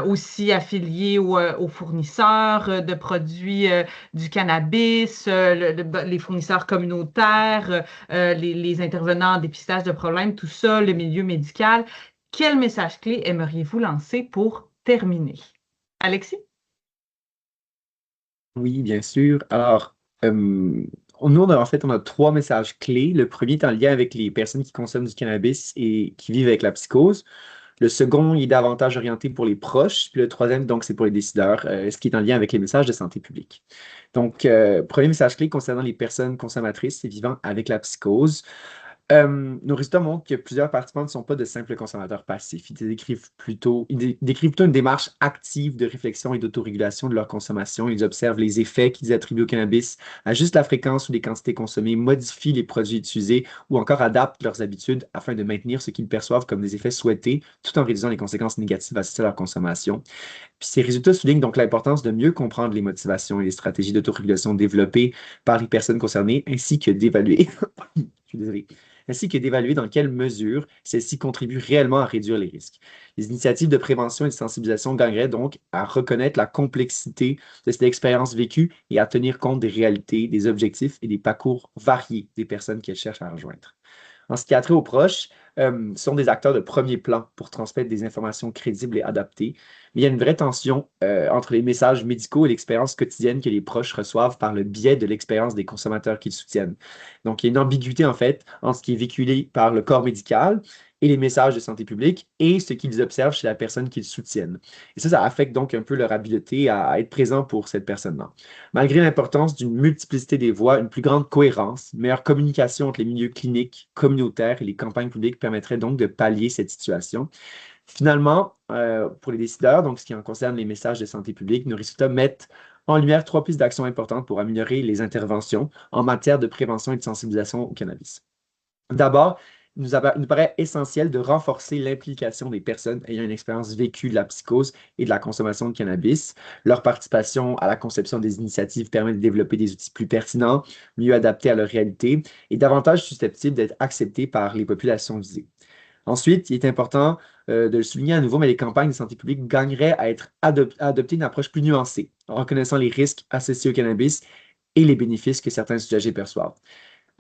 aussi affiliés aux fournisseurs de produits du cannabis, les fournisseurs communautaires, les intervenants en dépistage de problèmes, tout ça, le milieu médical. Quel message clé aimeriez-vous lancer pour terminer? Alexis? Oui, bien sûr. Alors, nous, on a trois messages clés. Le premier est en lien avec les personnes qui consomment du cannabis et qui vivent avec la psychose. Le second, il est davantage orienté pour les proches. Puis le troisième, donc, c'est pour les décideurs, ce qui est en lien avec les messages de santé publique. Donc, premier message clé concernant les personnes consommatrices et vivant avec la psychose. Nos résultats montrent que plusieurs participants ne sont pas de simples consommateurs passifs. Ils décrivent plutôt une démarche active de réflexion et d'autorégulation de leur consommation. Ils observent les effets qu'ils attribuent au cannabis, ajustent la fréquence ou les quantités consommées, modifient les produits utilisés ou encore adaptent leurs habitudes afin de maintenir ce qu'ils perçoivent comme des effets souhaités, tout en réduisant les conséquences négatives associées à leur consommation. Puis ces résultats soulignent donc l'importance de mieux comprendre les motivations et les stratégies d'autorégulation développées par les personnes concernées, ainsi que d'évaluer. Je suis désolé, ainsi que d'évaluer dans quelle mesure celles-ci contribuent réellement à réduire les risques. Les initiatives de prévention et de sensibilisation gagneraient donc à reconnaître la complexité de cette expérience vécue et à tenir compte des réalités, des objectifs et des parcours variés des personnes qu'elles cherchent à rejoindre. En ce qui a trait aux proches, sont des acteurs de premier plan pour transmettre des informations crédibles et adaptées. Mais il y a une vraie tension entre les messages médicaux et l'expérience quotidienne que les proches reçoivent par le biais de l'expérience des consommateurs qu'ils soutiennent. Donc, il y a une ambiguïté, en fait, entre ce qui est véhiculé par le corps médical et les messages de santé publique et ce qu'ils observent chez la personne qu'ils soutiennent. Et ça affecte donc un peu leur habileté à être présent pour cette personne-là. Malgré l'importance d'une multiplicité des voix, une plus grande cohérence, une meilleure communication entre les milieux cliniques, communautaires et les campagnes publiques permettrait donc de pallier cette situation. Finalement, pour les décideurs, donc ce qui en concerne les messages de santé publique, nos résultats mettent en lumière 3 pistes d'action importantes pour améliorer les interventions en matière de prévention et de sensibilisation au cannabis. D'abord, il nous paraît essentiel de renforcer l'implication des personnes ayant une expérience vécue de la psychose et de la consommation de cannabis. Leur participation à la conception des initiatives permet de développer des outils plus pertinents, mieux adaptés à leur réalité et davantage susceptibles d'être acceptés par les populations visées. Ensuite, il est important de le souligner à nouveau, mais les campagnes de santé publique gagneraient à adopter une approche plus nuancée, en reconnaissant les risques associés au cannabis et les bénéfices que certains usagers perçoivent.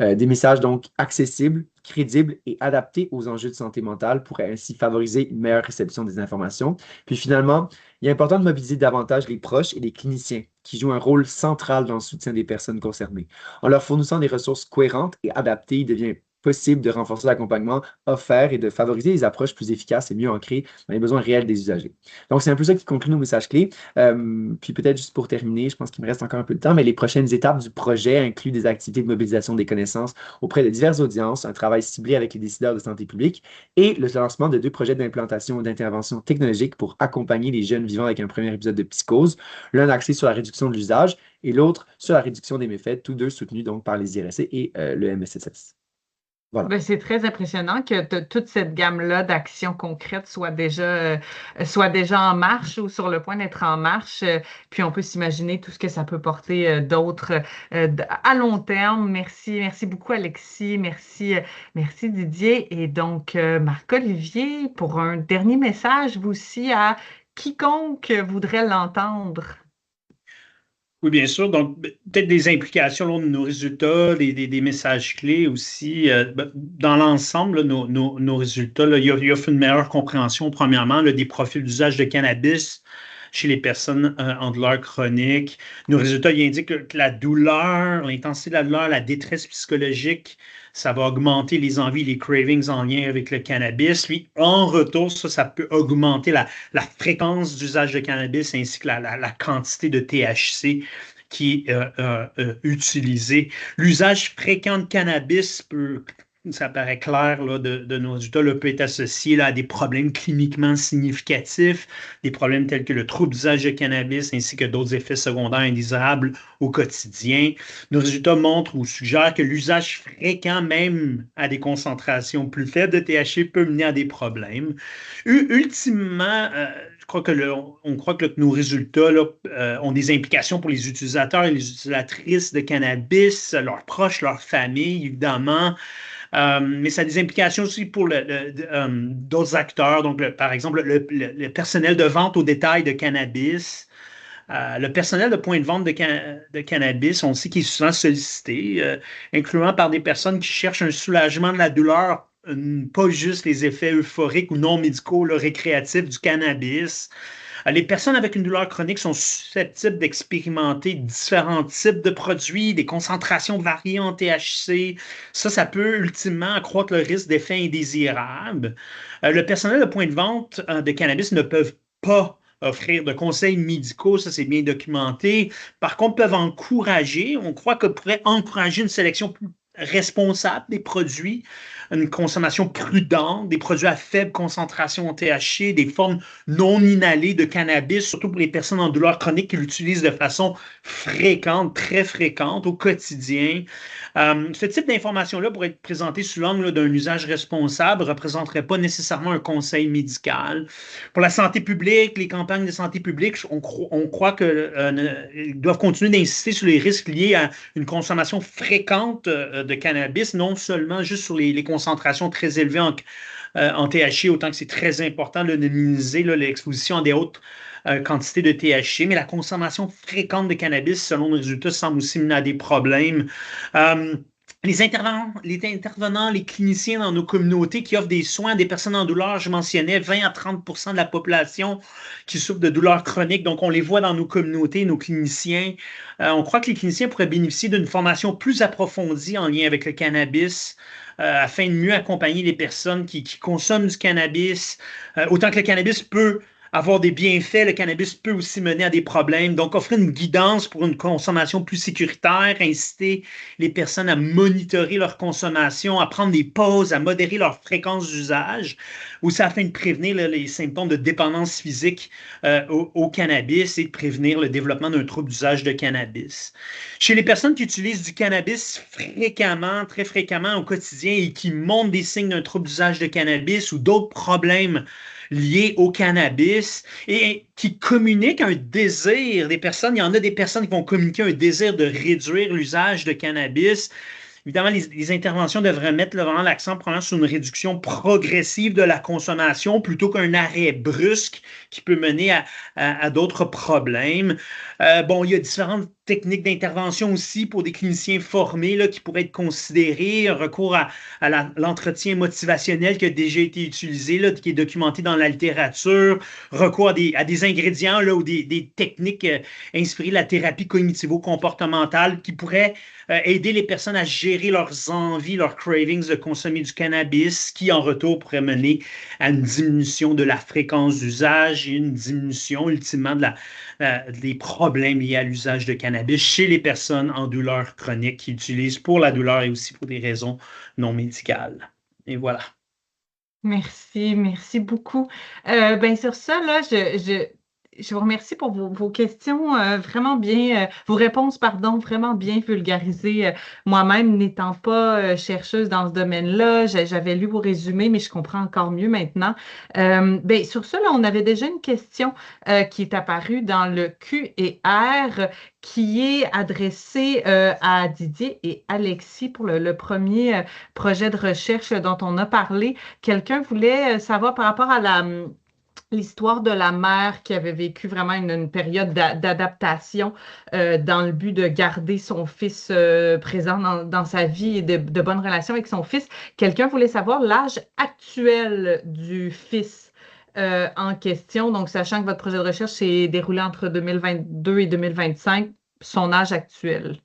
Des messages donc accessibles, crédibles et adaptés aux enjeux de santé mentale pourraient ainsi favoriser une meilleure réception des informations. Puis finalement, il est important de mobiliser davantage les proches et les cliniciens qui jouent un rôle central dans le soutien des personnes concernées. En leur fournissant des ressources cohérentes et adaptées, il devient possible de renforcer l'accompagnement offert et de favoriser des approches plus efficaces et mieux ancrées dans les besoins réels des usagers. Donc, c'est un peu ça qui conclut nos messages clés. Puis peut-être juste pour terminer, je pense qu'il me reste encore un peu de temps, mais les prochaines étapes du projet incluent des activités de mobilisation des connaissances auprès de diverses audiences, un travail ciblé avec les décideurs de santé publique et le lancement de 2 projets d'implantation et d'intervention technologique pour accompagner les jeunes vivant avec un premier épisode de psychose, l'un axé sur la réduction de l'usage et l'autre sur la réduction des méfaits, tous deux soutenus donc par les IRSC et le MSSS. Voilà. Ben, c'est très impressionnant que toute cette gamme-là d'actions concrètes soit déjà en marche ou sur le point d'être en marche. Puis on peut s'imaginer tout ce que ça peut porter d'autres à long terme. Merci beaucoup Alexis, merci Didier. Et donc Marc-Olivier, pour un dernier message, vous aussi à quiconque voudrait l'entendre. Oui, bien sûr. Donc, peut-être des implications là, de nos résultats, des messages clés aussi. Dans l'ensemble, là, nos résultats, là, il offre une meilleure compréhension, premièrement, là, des profils d'usage de cannabis chez les personnes en douleur chronique. Nos résultats ils indiquent que la douleur, l'intensité de la douleur, la détresse psychologique, ça va augmenter les envies, les cravings en lien avec le cannabis. Puis, en retour, ça peut augmenter la fréquence d'usage de cannabis ainsi que la quantité de THC qui est utilisée. L'usage fréquent de cannabis peut, ça paraît clair là, de nos résultats, là, peut être associé là, à des problèmes cliniquement significatifs, des problèmes tels que le trouble d'usage de cannabis ainsi que d'autres effets secondaires indésirables au quotidien. Nos résultats montrent ou suggèrent que l'usage fréquent, même à des concentrations plus faibles de THC, peut mener à des problèmes. Ultimement, on croit que nos résultats là, ont des implications pour les utilisateurs et les utilisatrices de cannabis, leurs proches, leurs familles, évidemment. Mais ça a des implications aussi pour d'autres acteurs, donc par exemple le personnel de vente au détail de cannabis. Le personnel de point de vente de cannabis, on sait qu'il est souvent sollicité, incluant par des personnes qui cherchent un soulagement de la douleur, pas juste les effets euphoriques ou non médicaux, là, récréatifs du cannabis. Les personnes avec une douleur chronique sont susceptibles d'expérimenter différents types de produits, des concentrations variées en THC. Ça peut ultimement accroître le risque d'effets indésirables. Le personnel de point de vente de cannabis ne peuvent pas offrir de conseils médicaux, ça c'est bien documenté. Par contre, peuvent encourager, on croit que pourrait encourager une sélection plus responsable des produits, une consommation prudente, des produits à faible concentration en THC, des formes non inhalées de cannabis, surtout pour les personnes en douleur chronique qui l'utilisent de façon fréquente, très fréquente au quotidien. Ce type d'information-là, pour être présenté sous l'angle d'un usage responsable, ne représenterait pas nécessairement un conseil médical. Pour la santé publique, les campagnes de santé publique, on croit qu'ils doivent continuer d'insister sur les risques liés à une consommation fréquente de cannabis, non seulement juste sur les concentrations très élevées en THC, autant que c'est très important de minimiser l'exposition à des hautes quantités de THC, mais la consommation fréquente de cannabis, selon nos résultats, semble aussi mener à des problèmes. les cliniciens dans nos communautés qui offrent des soins à des personnes en douleur, je mentionnais 20 à 30 de la population qui souffre de douleurs chroniques. Donc, on les voit dans nos communautés, nos cliniciens. On croit que les cliniciens pourraient bénéficier d'une formation plus approfondie en lien avec le cannabis. Afin de mieux accompagner les personnes qui consomment du cannabis. Autant que le cannabis peut avoir des bienfaits, le cannabis peut aussi mener à des problèmes. Donc, offrir une guidance pour une consommation plus sécuritaire, inciter les personnes à monitorer leur consommation, à prendre des pauses, à modérer leur fréquence d'usage, aussi afin de prévenir les symptômes de dépendance physique au cannabis et de prévenir le développement d'un trouble d'usage de cannabis. Chez les personnes qui utilisent du cannabis fréquemment, très fréquemment au quotidien et qui montrent des signes d'un trouble d'usage de cannabis ou d'autres problèmes liés au cannabis et qui communiquent un désir des personnes. Il y en a des personnes qui vont communiquer un désir de réduire l'usage de cannabis. Évidemment, les interventions devraient mettre vraiment l'accent sur une réduction progressive de la consommation plutôt qu'un arrêt brusque qui peut mener à d'autres problèmes. Il y a différentes techniques d'intervention aussi pour des cliniciens formés là, qui pourraient être considérés, recours à l'entretien motivationnel qui a déjà été utilisé, là, qui est documenté dans la littérature, recours à des ingrédients là, ou des techniques inspirées de la thérapie cognitivo-comportementale qui pourraient aider les personnes à gérer leurs envies, leurs cravings de consommer du cannabis, qui en retour pourrait mener à une diminution de la fréquence d'usage et une diminution ultimement des problèmes liés à l'usage de cannabis chez les personnes en douleur chronique qui utilisent pour la douleur et aussi pour des raisons non médicales. Et voilà. Merci beaucoup. Sur ça, là, je vous remercie pour vos questions vraiment bien, vos réponses, pardon, vraiment bien vulgarisées. Moi-même, n'étant pas chercheuse dans ce domaine-là, j'avais lu vos résumés, mais je comprends encore mieux maintenant. Sur ça, là, on avait déjà une question qui est apparue dans le Q&R qui est adressée à Didier et Alexis pour le premier projet de recherche dont on a parlé. Quelqu'un voulait savoir par rapport à l'histoire de la mère qui avait vécu vraiment une période d'adaptation dans le but de garder son fils présent dans sa vie et de bonnes relations avec son fils. Quelqu'un voulait savoir l'âge actuel du fils en question. Donc, sachant que votre projet de recherche s'est déroulé entre 2022 et 2025, son âge actuel.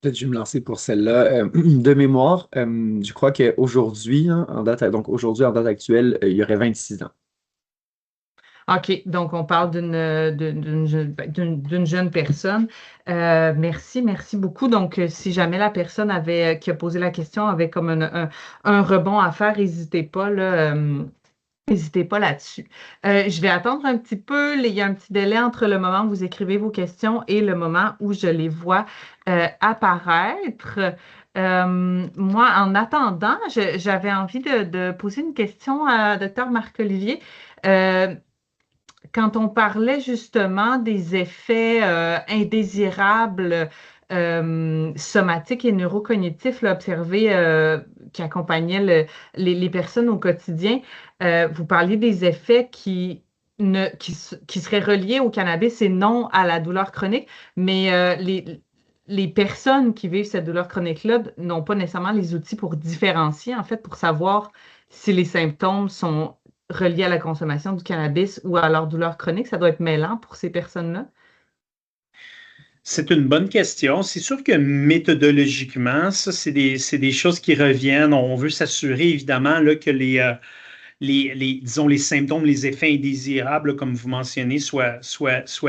Peut-être je vais me lancer pour celle-là. De mémoire, je crois qu'aujourd'hui, hein, en date actuelle, il y aurait 26 ans. OK, donc on parle d'une jeune personne. Merci beaucoup. Donc, si jamais la personne qui a posé la question avait comme un rebond à faire, n'hésitez pas là. N'hésitez pas là-dessus. Je vais attendre un petit peu. Il y a un petit délai entre le moment où vous écrivez vos questions et le moment où je les vois apparaître. Moi, en attendant, j'avais envie de poser une question à Dr. Marc-Olivier. Quand on parlait justement des effets indésirables somatiques et neurocognitifs là, observés qui accompagnaient les personnes au quotidien, vous parliez des effets qui seraient reliés au cannabis et non à la douleur chronique, mais les personnes qui vivent cette douleur chronique-là n'ont pas nécessairement les outils pour différencier, en fait, pour savoir si les symptômes sont reliés à la consommation du cannabis ou à leur douleur chronique. Ça doit être mêlant pour ces personnes-là. C'est une bonne question. C'est sûr que méthodologiquement, ça, c'est des choses qui reviennent. On veut s'assurer, évidemment, là, que disons, les symptômes, les effets indésirables, comme vous mentionnez, soient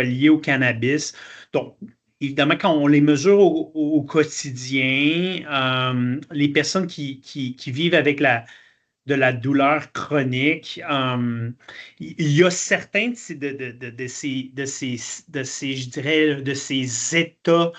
liés au cannabis. Donc, évidemment, quand on les mesure au quotidien, les personnes qui vivent avec de la douleur chronique, il y a certains de ces états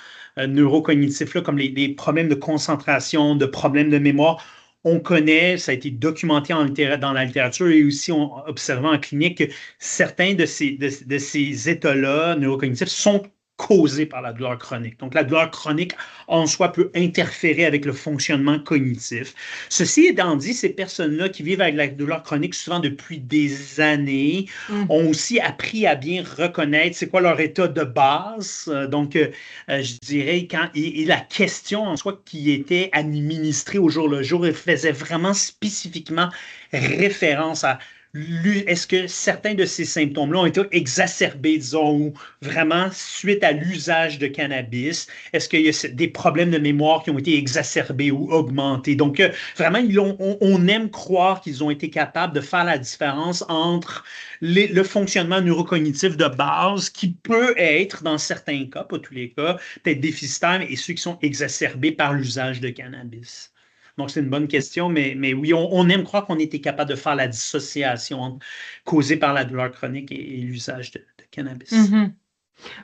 neurocognitifs-là, comme les problèmes de concentration, de problèmes de mémoire. On connaît, ça a été documenté dans la littérature et aussi observé en clinique que certains de ces états-là neurocognitifs sont causée par la douleur chronique. Donc, la douleur chronique, en soi, peut interférer avec le fonctionnement cognitif. Ceci étant dit, ces personnes-là qui vivent avec la douleur chronique, souvent depuis des années, ont aussi appris à bien reconnaître c'est quoi leur état de base. Je dirais, et la question en soi qui était administrée au jour le jour, elle faisait vraiment spécifiquement référence à est-ce que certains de ces symptômes-là ont été exacerbés, disons, ou vraiment suite à l'usage de cannabis? Est-ce qu'il y a des problèmes de mémoire qui ont été exacerbés ou augmentés? Donc, vraiment, on aime croire qu'ils ont été capables de faire la différence entre le fonctionnement neurocognitif de base, qui peut être, dans certains cas, pas tous les cas, peut-être déficitaire, et ceux qui sont exacerbés par l'usage de cannabis. Donc, c'est une bonne question, mais oui, on aime croire qu'on était capable de faire la dissociation causée par la douleur chronique et l'usage de cannabis.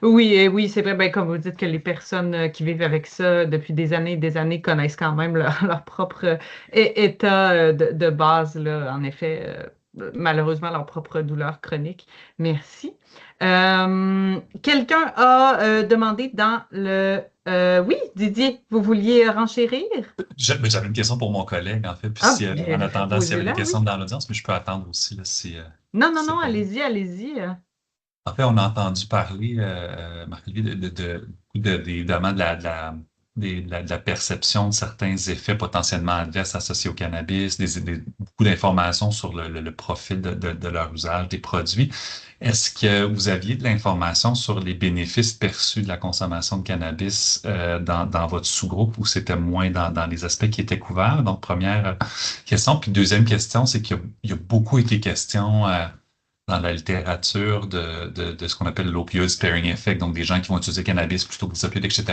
Oui, c'est vrai, ben, comme vous dites, que les personnes qui vivent avec ça depuis des années connaissent quand même leur propre état de base, là, en effet, malheureusement, leur propre douleur chronique. Merci. Quelqu'un a demandé dans le... oui, Didier, vous vouliez renchérir? J'avais une question pour mon collègue, en fait, puis en attendant, s'il y avait des questions dans l'audience, mais je peux attendre aussi, là, si... Non, allez-y. En fait, on a entendu parler, Marc-Olivier, évidemment, de la perception de certains effets potentiellement adverses associés au cannabis, beaucoup d'informations sur le profil de leur usage des produits. Est-ce que vous aviez de l'information sur les bénéfices perçus de la consommation de cannabis dans votre sous-groupe, ou c'était moins dans les aspects qui étaient couverts? Donc, première question. Puis deuxième question, c'est qu'il y a beaucoup été question dans la littérature de ce qu'on appelle l'opioid sparing effect, donc des gens qui vont utiliser cannabis plutôt que des opioïdes, etc.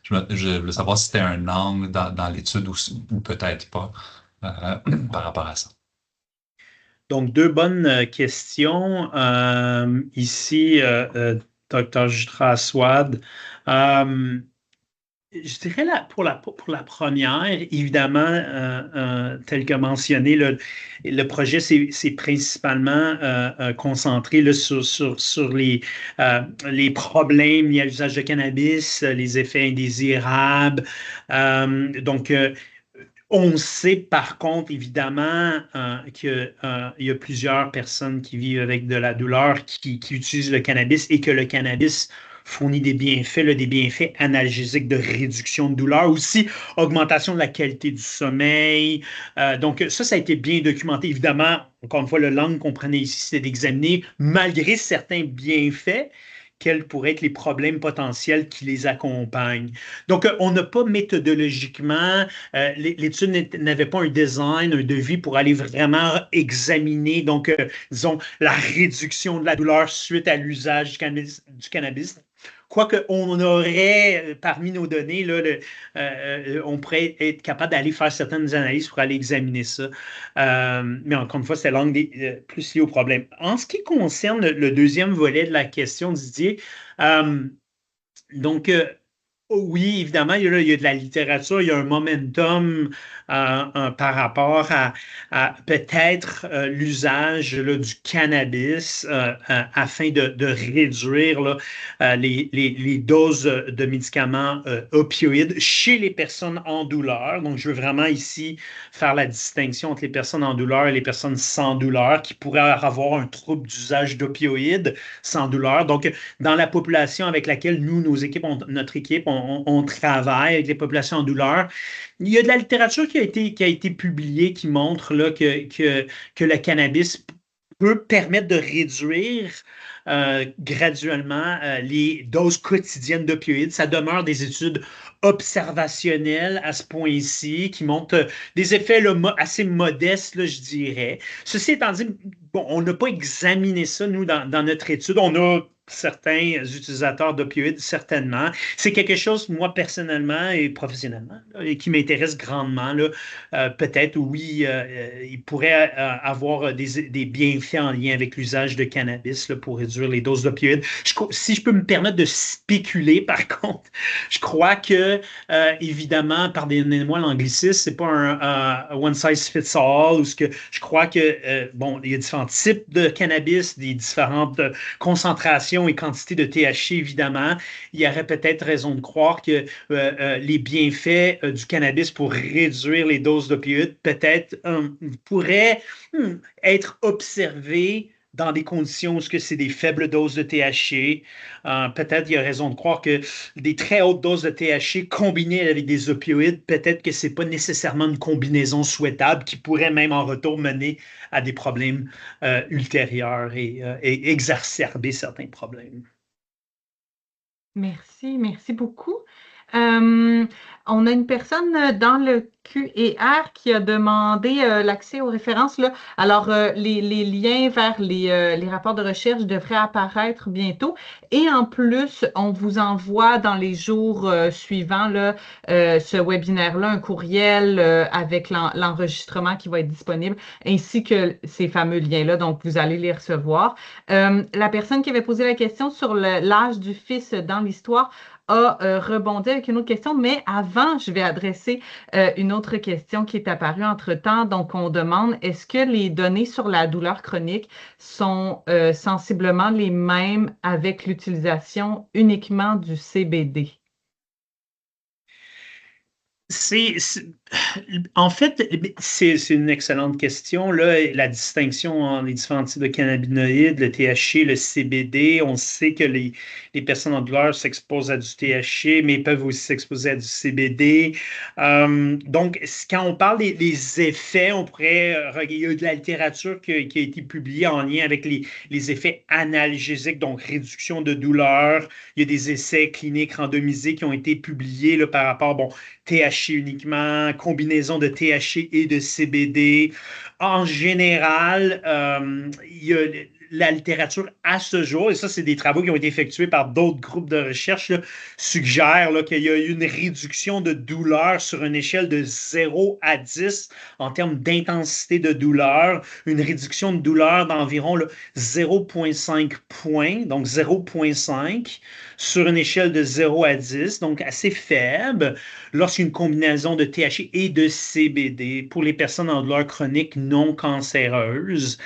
Je voulais savoir si c'était un angle dans l'étude ou peut-être pas par rapport à ça. Donc, deux bonnes questions. Ici, Dr. Jutra Aswad. Je dirais pour la première, évidemment, tel que mentionné, le projet s'est principalement concentré là, sur les problèmes liés à l'usage de cannabis, les effets indésirables. On sait par contre, évidemment, qu'il y a plusieurs personnes qui vivent avec de la douleur qui utilisent le cannabis, et que le cannabis fournit des bienfaits analgésiques de réduction de douleur, aussi augmentation de la qualité du sommeil. Donc, ça a été bien documenté. Évidemment, encore une fois, le l'angle qu'on prenait ici, c'était d'examiner, malgré certains bienfaits, quels pourraient être les problèmes potentiels qui les accompagnent. Donc, on n'a pas méthodologiquement, l'étude n'avait pas un design, un devis pour aller vraiment examiner, donc, disons, la réduction de la douleur suite à l'usage du cannabis. Quoique on aurait, parmi nos données, là, on pourrait être capable d'aller faire certaines analyses pour aller examiner ça. Mais encore une fois, c'est l'angle plus lié au problème. En ce qui concerne le deuxième volet de la question, Didier, oui, évidemment, il y a de la littérature, il y a un momentum par rapport à peut-être l'usage du cannabis afin de réduire les doses de médicaments opioïdes chez les personnes en douleur. Donc, je veux vraiment ici faire la distinction entre les personnes en douleur et les personnes sans douleur qui pourraient avoir un trouble d'usage d'opioïdes sans douleur. Donc, dans la population avec laquelle notre équipe, on travaille avec les populations en douleur. Il y a de la littérature qui a été publiée qui montre là, que le cannabis peut permettre de réduire graduellement les doses quotidiennes d'opioïdes. Ça demeure des études observationnelles à ce point-ci qui montrent des effets assez modestes, là, je dirais. Ceci étant dit, bon, on n'a pas examiné ça, nous, dans notre étude. On a certains utilisateurs d'opioïdes, certainement. C'est quelque chose, moi, personnellement et professionnellement, là, et qui m'intéresse grandement. Peut-être, oui, il pourrait avoir des bienfaits en lien avec l'usage de cannabis là, pour réduire les doses d'opioïdes. Si je peux me permettre de spéculer, par contre, je crois que, évidemment, pardonnez-moi l'anglicisme, c'est pas un one size fits all, ou ce que je crois que, bon, il y a différents types de cannabis, des différentes concentrations concentration et quantité de THC, évidemment, il y aurait peut-être raison de croire que les bienfaits du cannabis pour réduire les doses d'opioïdes peut-être pourraient être observés dans des conditions où c'est des faibles doses de THC. Peut-être il y a raison de croire que des très hautes doses de THC combinées avec des opioïdes, peut-être que ce n'est pas nécessairement une combinaison souhaitable qui pourrait même en retour mener à des problèmes ultérieurs et exacerber certains problèmes. Merci beaucoup. On a une personne dans le Q&R qui a demandé l'accès aux références, là. Alors, les liens vers les rapports de recherche devraient apparaître bientôt. Et en plus, on vous envoie dans les jours suivants là, ce webinaire-là, un courriel avec l'enregistrement qui va être disponible, ainsi que ces fameux liens-là. Donc, vous allez les recevoir. La personne qui avait posé la question sur l'âge du fils dans l'histoire a rebondi avec une autre question, mais avant, je vais adresser une autre question qui est apparue entre-temps. Donc, on demande, est-ce que les données sur la douleur chronique sont sensiblement les mêmes avec l'utilisation uniquement du CBD? En fait, c'est une excellente question. Là, la distinction entre les différents types de cannabinoïdes, le THC, le CBD, on sait que les personnes en douleur s'exposent à du THC, mais peuvent aussi s'exposer à du CBD. Donc, quand on parle des effets, on pourrait, il y a de la littérature qui a été publiée en lien avec les effets analgésiques, donc réduction de douleur. Il y a des essais cliniques randomisés qui ont été publiés là, par rapport, THC uniquement, combinaison de THC et de CBD. En général, il y a la littérature à ce jour, et ça, c'est des travaux qui ont été effectués par d'autres groupes de recherche, là, suggèrent là, qu'il y a eu une réduction de douleur sur une échelle de 0 à 10 en termes d'intensité de douleur, une réduction de douleur d'environ 0,5 points, donc 0,5 sur une échelle de 0 à 10, donc assez faible, lorsqu'il y a une combinaison de THC et de CBD pour les personnes en douleur chronique non cancéreuses.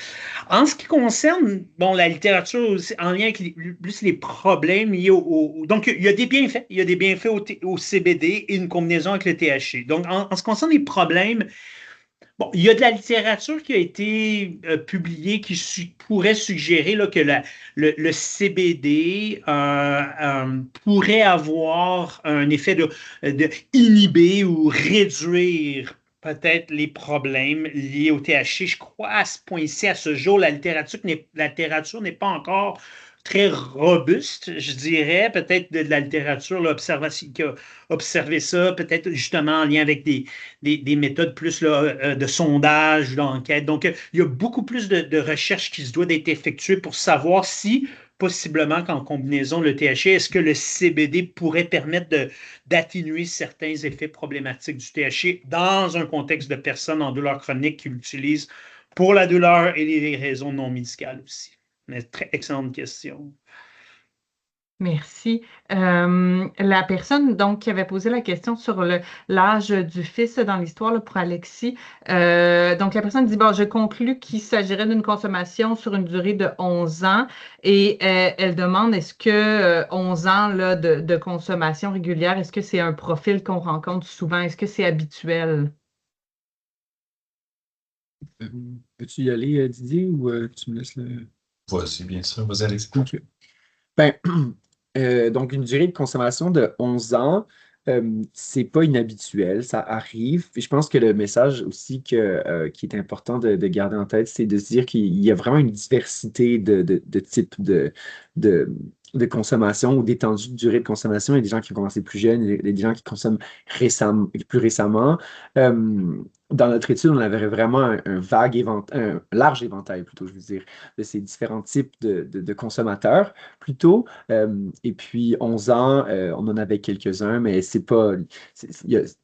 En ce qui concerne la littérature aussi, en lien avec plus les problèmes liés donc, il y a des bienfaits. Il y a des bienfaits au CBD et une combinaison avec le THC. Donc, en ce qui concerne les problèmes, il y a de la littérature qui a été publiée qui pourrait suggérer là, que le CBD pourrait avoir un effet de inhiber ou réduire peut-être les problèmes liés au THC. Je crois à ce point-ci, à ce jour, la littérature n'est pas encore très robuste, je dirais, peut-être de la littérature là, qui a observé ça, peut-être justement en lien avec des méthodes plus là, de sondage ou d'enquête. Donc, il y a beaucoup plus de recherches qui se doivent d'être effectuées pour savoir si, possiblement qu'en combinaison le THC, est-ce que le CBD pourrait permettre d'atténuer certains effets problématiques du THC dans un contexte de personnes en douleur chronique qui l'utilisent pour la douleur et les raisons non médicales aussi. Mais très excellente question. Merci. La personne donc qui avait posé la question sur l'âge du fils dans l'histoire là, pour Alexis, donc la personne dit, je conclus qu'il s'agirait d'une consommation sur une durée de 11 ans et elle demande est-ce que 11 ans là, de consommation régulière, est-ce que c'est un profil qu'on rencontre souvent? Est-ce que c'est habituel? Peux-tu y aller, Didier, ou tu me laisses le... Vas-y, bien sûr. Vas-y, Alexis. Okay. Donc, une durée de consommation de 11 ans, c'est pas inhabituel, ça arrive. Et je pense que le message aussi qui est important de garder en tête, c'est de se dire qu'il y a vraiment une diversité de types de consommation ou d'étendue de durée de consommation. Il y a des gens qui ont commencé plus jeunes, il y a des gens qui consomment plus récemment. Dans notre étude, on avait vraiment un large éventail, plutôt, je veux dire, de ces différents types de consommateurs, plutôt. Et puis, 11 ans, on en avait quelques-uns, mais c'est pas...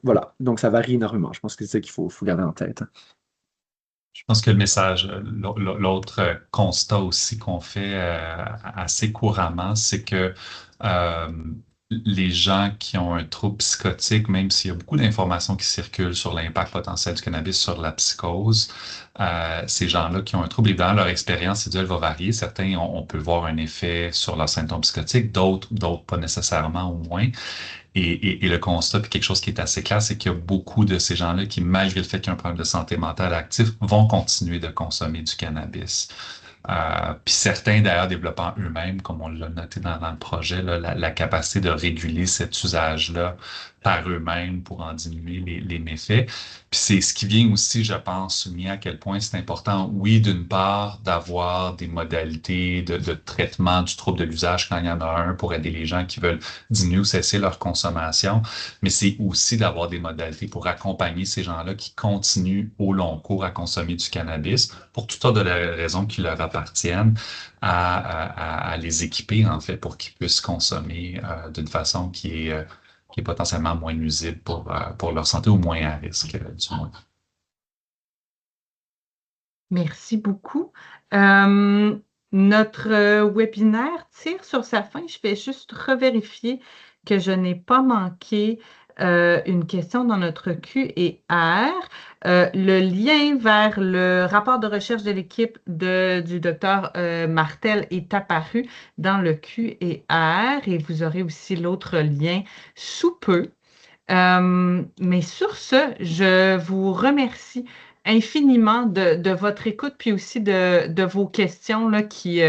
voilà, donc ça varie énormément. Je pense que c'est ça qu'il faut garder en tête. Je pense que le message, l'autre constat aussi qu'on fait assez couramment, c'est que les gens qui ont un trouble psychotique, même s'il y a beaucoup d'informations qui circulent sur l'impact potentiel du cannabis sur la psychose, ces gens-là qui ont un trouble, évidemment, leur expérience individuelle va varier. Certains, on peut voir un effet sur leurs symptômes psychotiques, d'autres pas nécessairement ou moins. Et le constat, puis quelque chose qui est assez clair, c'est qu'il y a beaucoup de ces gens-là qui, malgré le fait qu'ils ont un problème de santé mentale actif, vont continuer de consommer du cannabis. Puis certains, d'ailleurs, développant eux-mêmes, comme on l'a noté dans le projet, là, la capacité de réguler cet usage-là par eux-mêmes pour en diminuer les méfaits. Puis c'est ce qui vient aussi, je pense, souligner à quel point c'est important, oui, d'une part, d'avoir des modalités de traitement du trouble de l'usage quand il y en a un pour aider les gens qui veulent diminuer ou cesser leur consommation, mais c'est aussi d'avoir des modalités pour accompagner ces gens-là qui continuent au long cours à consommer du cannabis pour toutes sortes de raisons qui leur appartiennent, à les équiper, en fait, pour qu'ils puissent consommer d'une façon qui est potentiellement moins nuisible pour leur santé ou moins à risque, du moins. Merci beaucoup. Notre webinaire tire sur sa fin. Je vais juste revérifier que je n'ai pas manqué une question dans notre Q&R. Le lien vers le rapport de recherche de l'équipe du docteur Martel est apparu dans le Q&R et vous aurez aussi l'autre lien sous peu. Mais sur ce, je vous remercie infiniment de votre écoute, puis aussi de vos questions là, qui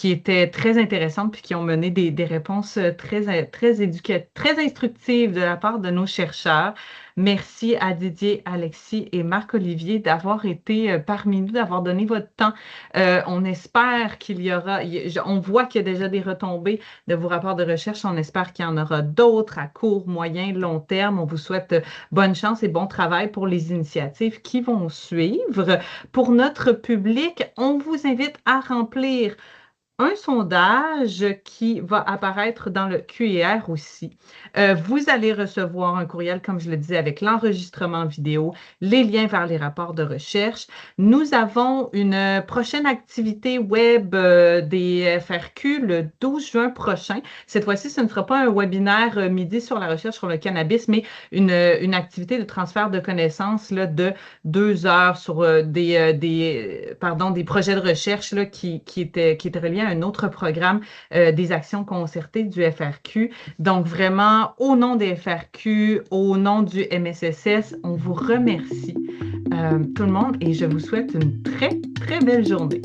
étaient très intéressantes, puis qui ont mené des réponses très instructives de la part de nos chercheurs. Merci à Didier, Alexis et Marc-Olivier d'avoir été parmi nous, d'avoir donné votre temps. On espère qu'il y aura, on voit qu'il y a déjà des retombées de vos rapports de recherche. On espère qu'il y en aura d'autres à court, moyen, long terme. On vous souhaite bonne chance et bon travail pour les initiatives qui vont suivre. Pour notre public, on vous invite à remplir un sondage qui va apparaître dans le Q&R aussi. Vous allez recevoir un courriel, comme je le disais, avec l'enregistrement vidéo, les liens vers les rapports de recherche. Nous avons une prochaine activité web des FRQ le 12 juin prochain. Cette fois-ci, ce ne sera pas un webinaire midi sur la recherche sur le cannabis, mais une activité de transfert de connaissances là, de 2 heures sur des projets de recherche là, qui étaient reliés à un autre programme des actions concertées du FRQ. Donc, vraiment, au nom des FRQ, au nom du MSSS, on vous remercie tout le monde et je vous souhaite une très, très belle journée.